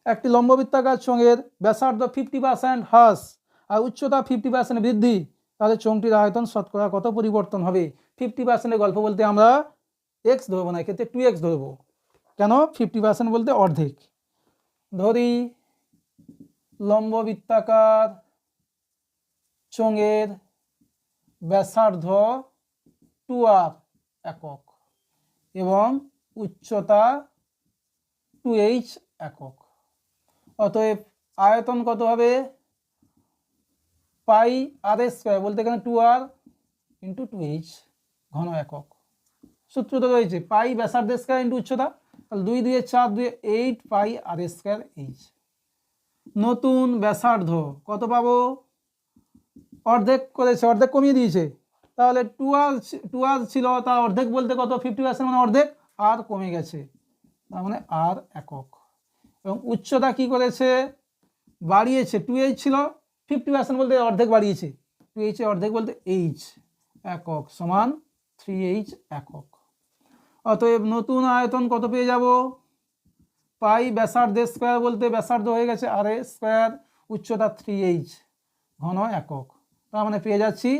একটি লম্ববৃত্তাকার চোঙের ব্যাসার্ধ 50% হ্রাস আর উচ্চতা 50% বৃদ্ধি, তাহলে চোঙটির আয়তন শতকরা কত পরিবর্তন হবে? 50%-এর গল্প বলতে আমরা x ধরবো না, এক্ষেত্রে 2x ধরবো। কেন? 50% বলতে অর্ধেক। ধরি লম্ববৃত্তাকার চোঙের ব্যাসার্ধ 2r একক এবং উচ্চতা 2h একক। অতএব আয়তন কত হবে? পাই আর স্কয়ার বলতে এখানে 2r ইন্টু 2h ঘন একক। সূত্র তো রয়েছে পাই ব্যাসার্ধ স্কয়ার ইন্টু উচ্চতা, তাহলে 2 2 4 2 8 পাই আর স্কয়ার h। নতুন ব্যাসার্ধ কত পাবো? অর্ধেক করেছে, অর্ধেক কমিয়ে দিয়েছে। তাহলে 2r ছিল, তার অর্ধেক বলতে কত? 50% মানে অর্ধেক, আর কমে গেছে, তার মানে আর একক। এবং উচ্চতা কি করেছে? বাড়িয়েছে, 2h ছিল, 50% বলতে অর্ধেক বাড়িয়েছে, 2h এর অর্ধেক বলতে h একক সমান 3h একক। অতএব নতুন আয়তন কত পেয়ে যাব? পাই ব্যাসার্ধ স্কয়ার বলতে ব্যাসার্ধ হয়ে গেছে আর স্কয়ার, উচ্চতা 3h ঘন একক, তার মানে পেয়ে যাচ্ছি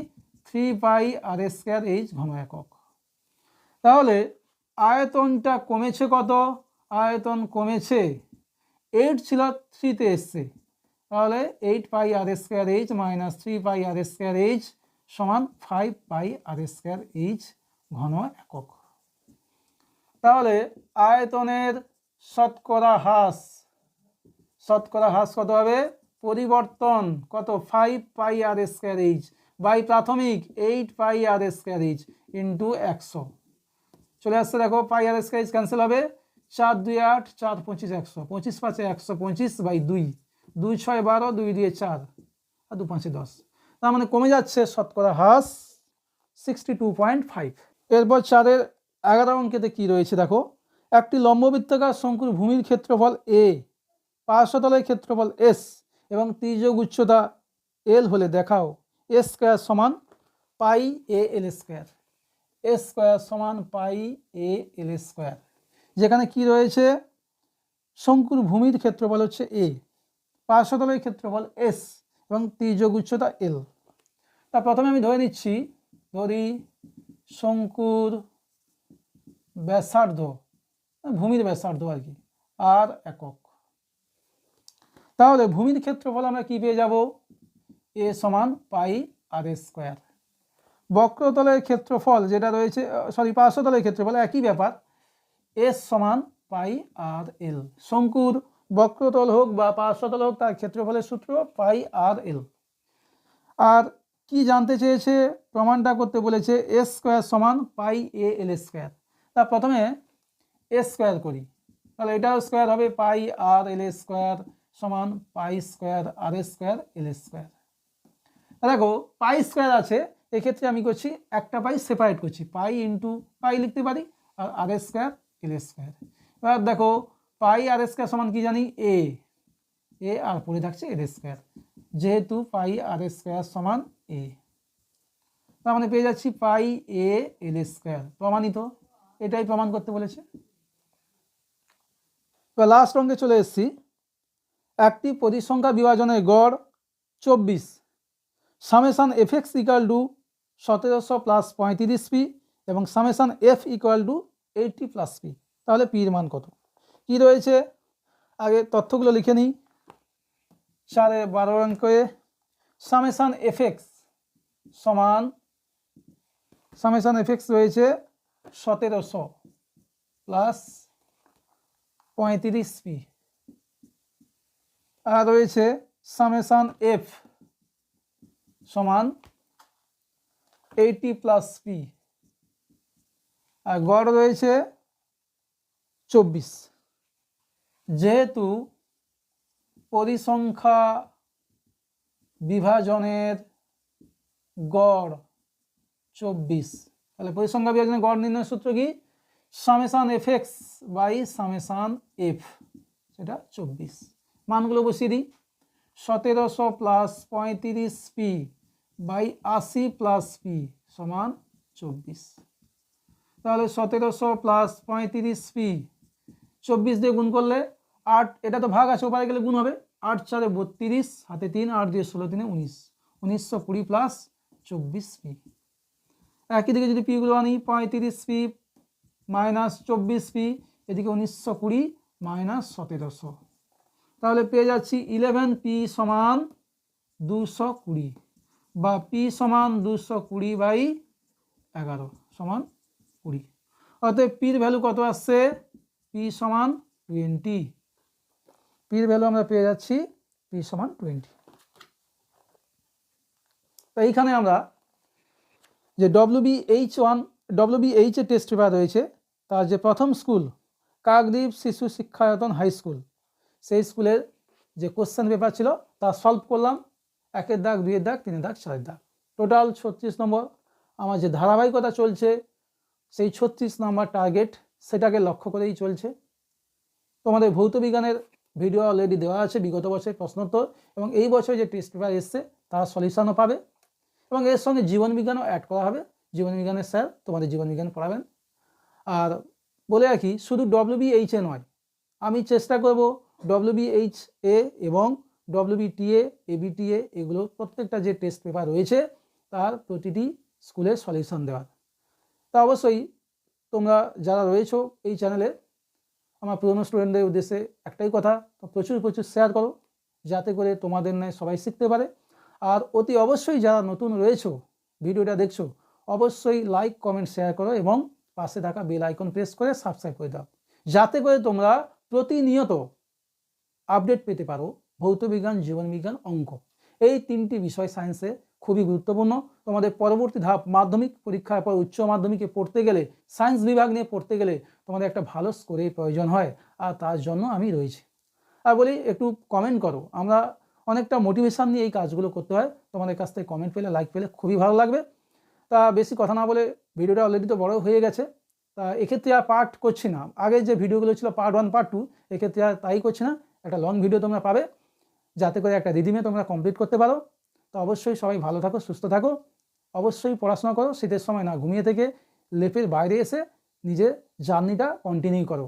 3 পাই আর স্কয়ার h ঘন একক। তাহলে আয়তনটা কমেছে কত? আয়তন কমেছে 8 ছিল 3-তে এসছে, তাহলে 8 পাই আর স্কয়ার h মাইনাস 3 পাই আর স্কয়ার h সমান 5 পাই আর স্কয়ার h ঘন একক। তাহলে আয়তনের শতকরা হ্রাস কত হবে? পরিবর্তন কত? 5 পাই আর স্কয়ার h বাই প্রাথমিক 8 পাই আর স্কয়ার h ইন্টু 100। চলে আসছে, দেখো পাই আর স্কয়ার h ক্যান্সেল হবে, 4 2 8 4 25 100, 25 5 125 বাই 2, 2 6 12, 2 2 4 আর 2 5 10। তার মানে কমে যাচ্ছে শতকরা হ্রাস 62.5। এরপর 4-এর 11 অঙ্কেতে কি রয়েছে দেখো। একটি লম্ববৃত্তাকার শঙ্কুর ভূমির ক্ষেত্রফল a, পার্শ্বতলের ক্ষেত্রফল s এবং তির্যক উচ্চতা এল হলে দেখাও এ স্কোয়ার সমান পাই এ এল স্কোয়ার, এ স্কোয়ার সমান পাই এ এল স্কোয়ার, যেখানে কি রয়েছে শঙ্কুর ভূমির ক্ষেত্রফল হচ্ছে এ, পার্শ্বতলের ক্ষেত্রফল এস এবং তির্যক উচ্চতা এল। তা প্রথমে আমি ধরে নিচ্ছি, ধরি শঙ্কুর ব্যাসার্ধ, ভূমির ব্যাসার্ধ আর কি, আর একক। তাহলে ভূমির ক্ষেত্রফল আমরা কি পেয়ে যাব, এ সমান পাই আর স্কোয়ার। বক্রতলের ক্ষেত্রফল যেটা রয়েছে, পার্শ্বতলের ক্ষেত্রফল একই ব্যাপার, এস সমান পাই আর এল। শঙ্কুর বক্রতল হোক বা পার্শ্বতল হোক, তার ক্ষেত্রফলের সূত্র পাই আর এল। আর কি জানতে চেয়েছে, প্রমাণটা করতে বলেছে এ স্কোয়ার সমান পাই এ এল স্কোয়ার। তা প্রথমে এ স্কোয়ার করি, তাহলে এটাও স্কোয়ার হবে, পাই আর এল স্কোয়ার সমান পাই স্কোয়ার আর স্কোয়ার এল স্কোয়ার। দেখো পাই স্কোয়ার আছে, এক্ষেত্রে আমি করছি একটা পাই সেপারেট করছি, পাই ইন্টু পাই লিখতে পারি, আর আর স্কোয়ার এল স্কোয়ার। এবার দেখো পাই আর স্কোয়ার সমান কি জানি, এ, এ আর পড়ে থাকছে এল স্কোয়ার, যেহেতু পাই আর স্কোয়ার সমান এ, তার মানে পেয়ে যাচ্ছি পাই এ এল স্কোয়ার। প্রমাণিত, এটাই প্রমাণ করতে বলেছে। এবার লাস্ট অঙ্কে চলে এসেছি। একটি পরিসংখ্যা বিভাজনের গড় 24, summation F X equal to 1700 plus 35 P এবং summation F equal to 80 plus P. তাহলে পির মান কত? কি রয়েছে আগে তথ্যগুলো লিখে নিই। 4/12 অঙ্কে সামেশান এফ এক্স সমান, সামেশান এফ এক্স রয়েছে 1700 প্লাস 35 পি, আর রয়েছে সামেশান এফ সমান 80 প্লাস পি, আর গড় রয়েছে 24। যেহেতু পরিসংখ্যা বিভাজনের গড় 24, তাহলে পরিসংখ্যা বিভাজনের গড় নির্ণয়ের সূত্র কি, summation F X by summation F, সেটা 24। মানগুলো বসিয়ে দিই, 1700 plus 35 P by 80 plus P সমান 24। তাহলে 1700 প্লাস 35 পি 24 দিয়ে গুণ করলে 8, এটা তো ভাগ আছে, ওপারে গেলে গুণ হবে, 8 4 32, হাতে 3, 8 দিয়ে 16 3 19, 1920 প্লাস 24 পি। একই দিকে যদি পিগুলো আনি, 35 পি মাইনাস 24 পি, এদিকে 1920 মাইনাস 1700, তাহলে পেয়ে যাচ্ছি 11 পি সমান 220, বা পি সমান 220 বাই 11 সমান 20। অতএব পির ভ্যালু কত আসছে, পি সমান 20, পির ভ্যালু আমরা পেয়ে যাচ্ছি পি সমান 20। তো এইখানে আমরা যে WBH1 WBH এর টেস্ট পেপার রয়েছে, তার যে প্রথম স্কুল কাকদ্বীপ শিশু শিক্ষায়তন হাই স্কুল, সেই স্কুলের যে কোশ্চেন পেপার ছিল তা সলভ করলাম, 1-এর দাগ, 2-এর দাগ, 3-এর দাগ, 4-এর দাগ, টোটাল 36 নম্বর। আমার যে ধারাবাহিকতা চলছে সেই 36 নম্বর টার্গেট, সেটাকে লক্ষ্য করেই চলছে। তোমাদের ভৌত বিজ্ঞানের ভিডিও অলরেডি দেওয়া আছে, বিগত বছরের প্রশ্নোত্তর, এবং এই বছর যে টেস্ট পেপার এসছে তার সলিউশনও পাবে, এবং এর সঙ্গে জীবন বিজ্ঞানও অ্যাড করা হবে। জীবন বিজ্ঞানের স্যার তোমাদের জীবন বিজ্ঞান পড়াবেন। আর বলে রাখি, শুধু WBH নয়, আমি চেষ্টা করব WBH এ এবং WBTA, ABTA এগুলো প্রত্যেকটা যে টেস্ট পেপার রয়েছে তার প্রতিটি স্কুলের সলিউশন দেওয়ার। তা অবশ্যই তোমরা যারা রয়েছো এই চ্যানেলে, আমার পুরনো স্টুডেন্টদের উদ্দেশ্যে একটাই কথা, তো প্রচুর শেয়ার করো, যাতে করে তোমাদের ন্যায় সবাই শিখতে পারে। আর অতি অবশ্যই যারা নতুন রয়েছো, ভিডিওটা দেখছো, অবশ্যই লাইক, কমেন্ট, শেয়ার করো এবং পাশে থাকা বেল আইকন প্রেস করে সাবস্ক্রাইব করে দাও, যাতে করে তোমরা প্রতিনিয়ত আপডেট পেতে পারো। ভৌত বিজ্ঞান, জীবন বিজ্ঞান, অঙ্ক, এই 3টি বিষয় সায়েন্সে খুবই গুরুত্বপূর্ণ। তোমাদের পরবর্তী ধাপ মাধ্যমিক পরীক্ষার পর উচ্চ মাধ্যমিকে পড়তে গেলে, সায়েন্স বিভাগ নিয়ে পড়তে গেলে তোমাদের একটা ভালো স্কোরের প্রয়োজন হয়, আর তার জন্য আমি রয়েছি। আর বলি একটু কমেন্ট করো, আমরা অনেকটা মোটিভেশন নিয়ে এই কাজগুলো করতে হয়। তোমাদের কাছ থেকে কমেন্ট পেলে, লাইক পেলে খুবই ভালো লাগবে। তা বেশি কথা না বলে, ভিডিওটা অলরেডি তো বড় হয়ে গেছে, তা এক্ষেত্রে আর পার্ট করছি না। আগে যে ভিডিওগুলো ছিল পার্ট 1 পার্ট 2, এক্ষেত্রে আর তাই করছি না, একটা লং ভিডিও তোমরা পাবে, যাতে করে একটা রিদিমে তোমরা কমপ্লিট করতে পারো। তো অবশ্যই সবাই ভালো থাকো, সুস্থ থাকো, অবশ্যই পড়াশোনা করো, শীতের সময় না ঘুমিয়ে থেকে লেপের বাইরে এসে নিজের জার্নিটা কন্টিনিউ করো।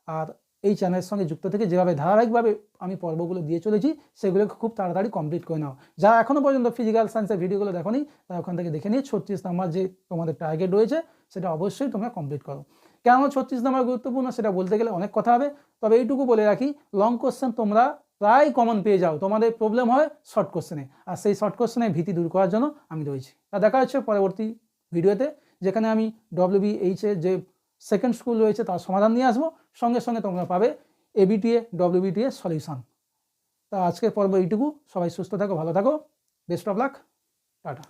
আর এই চ্যানেলের সঙ্গে যুক্ত থেকে যেভাবে ধারাবাহিকভাবে আমি পর্বগুলো দিয়ে চলেছি সেগুলো খুব তাড়াতাড়ি কমপ্লিট করে নাও। যারা এখনও পর্যন্ত ফিজিক্যাল সায়েন্সের ভিডিওগুলো দেখোনি তারা ওখান থেকে দেখে নিয়ে 36 নাম্বার যে তোমাদের টার্গেট রয়েছে সেটা অবশ্যই তোমরা কমপ্লিট করো। কেন 36 নাম্বার গুরুত্বপূর্ণ সেটা বলতে গেলে অনেক কথা হবে, তবে এইটুকু বলে রাখি লং কোশ্চেন তোমরা প্রায় কমন পেয়ে যাও, তোমাদের প্রবলেম হয় শর্ট কোশ্চেনে, আর সেই শর্ট কোশ্চেনের ভীতি দূর করার জন্য আমি রয়েছি। তা দেখা হচ্ছে পরবর্তী ভিডিওতে, যেখানে আমি WBH এর যে সেকেন্ড স্কুল রয়েছে তার সমাধান নিয়ে আসবো, সঙ্গে সঙ্গে তোমরা পাবে ABTA WBTA সলিউশন। তা আজকের পর্ব এইটুকু, সবাই সুস্থ থাকো, ভালো থাকো, বেস্ট অফ লাক, টাটা।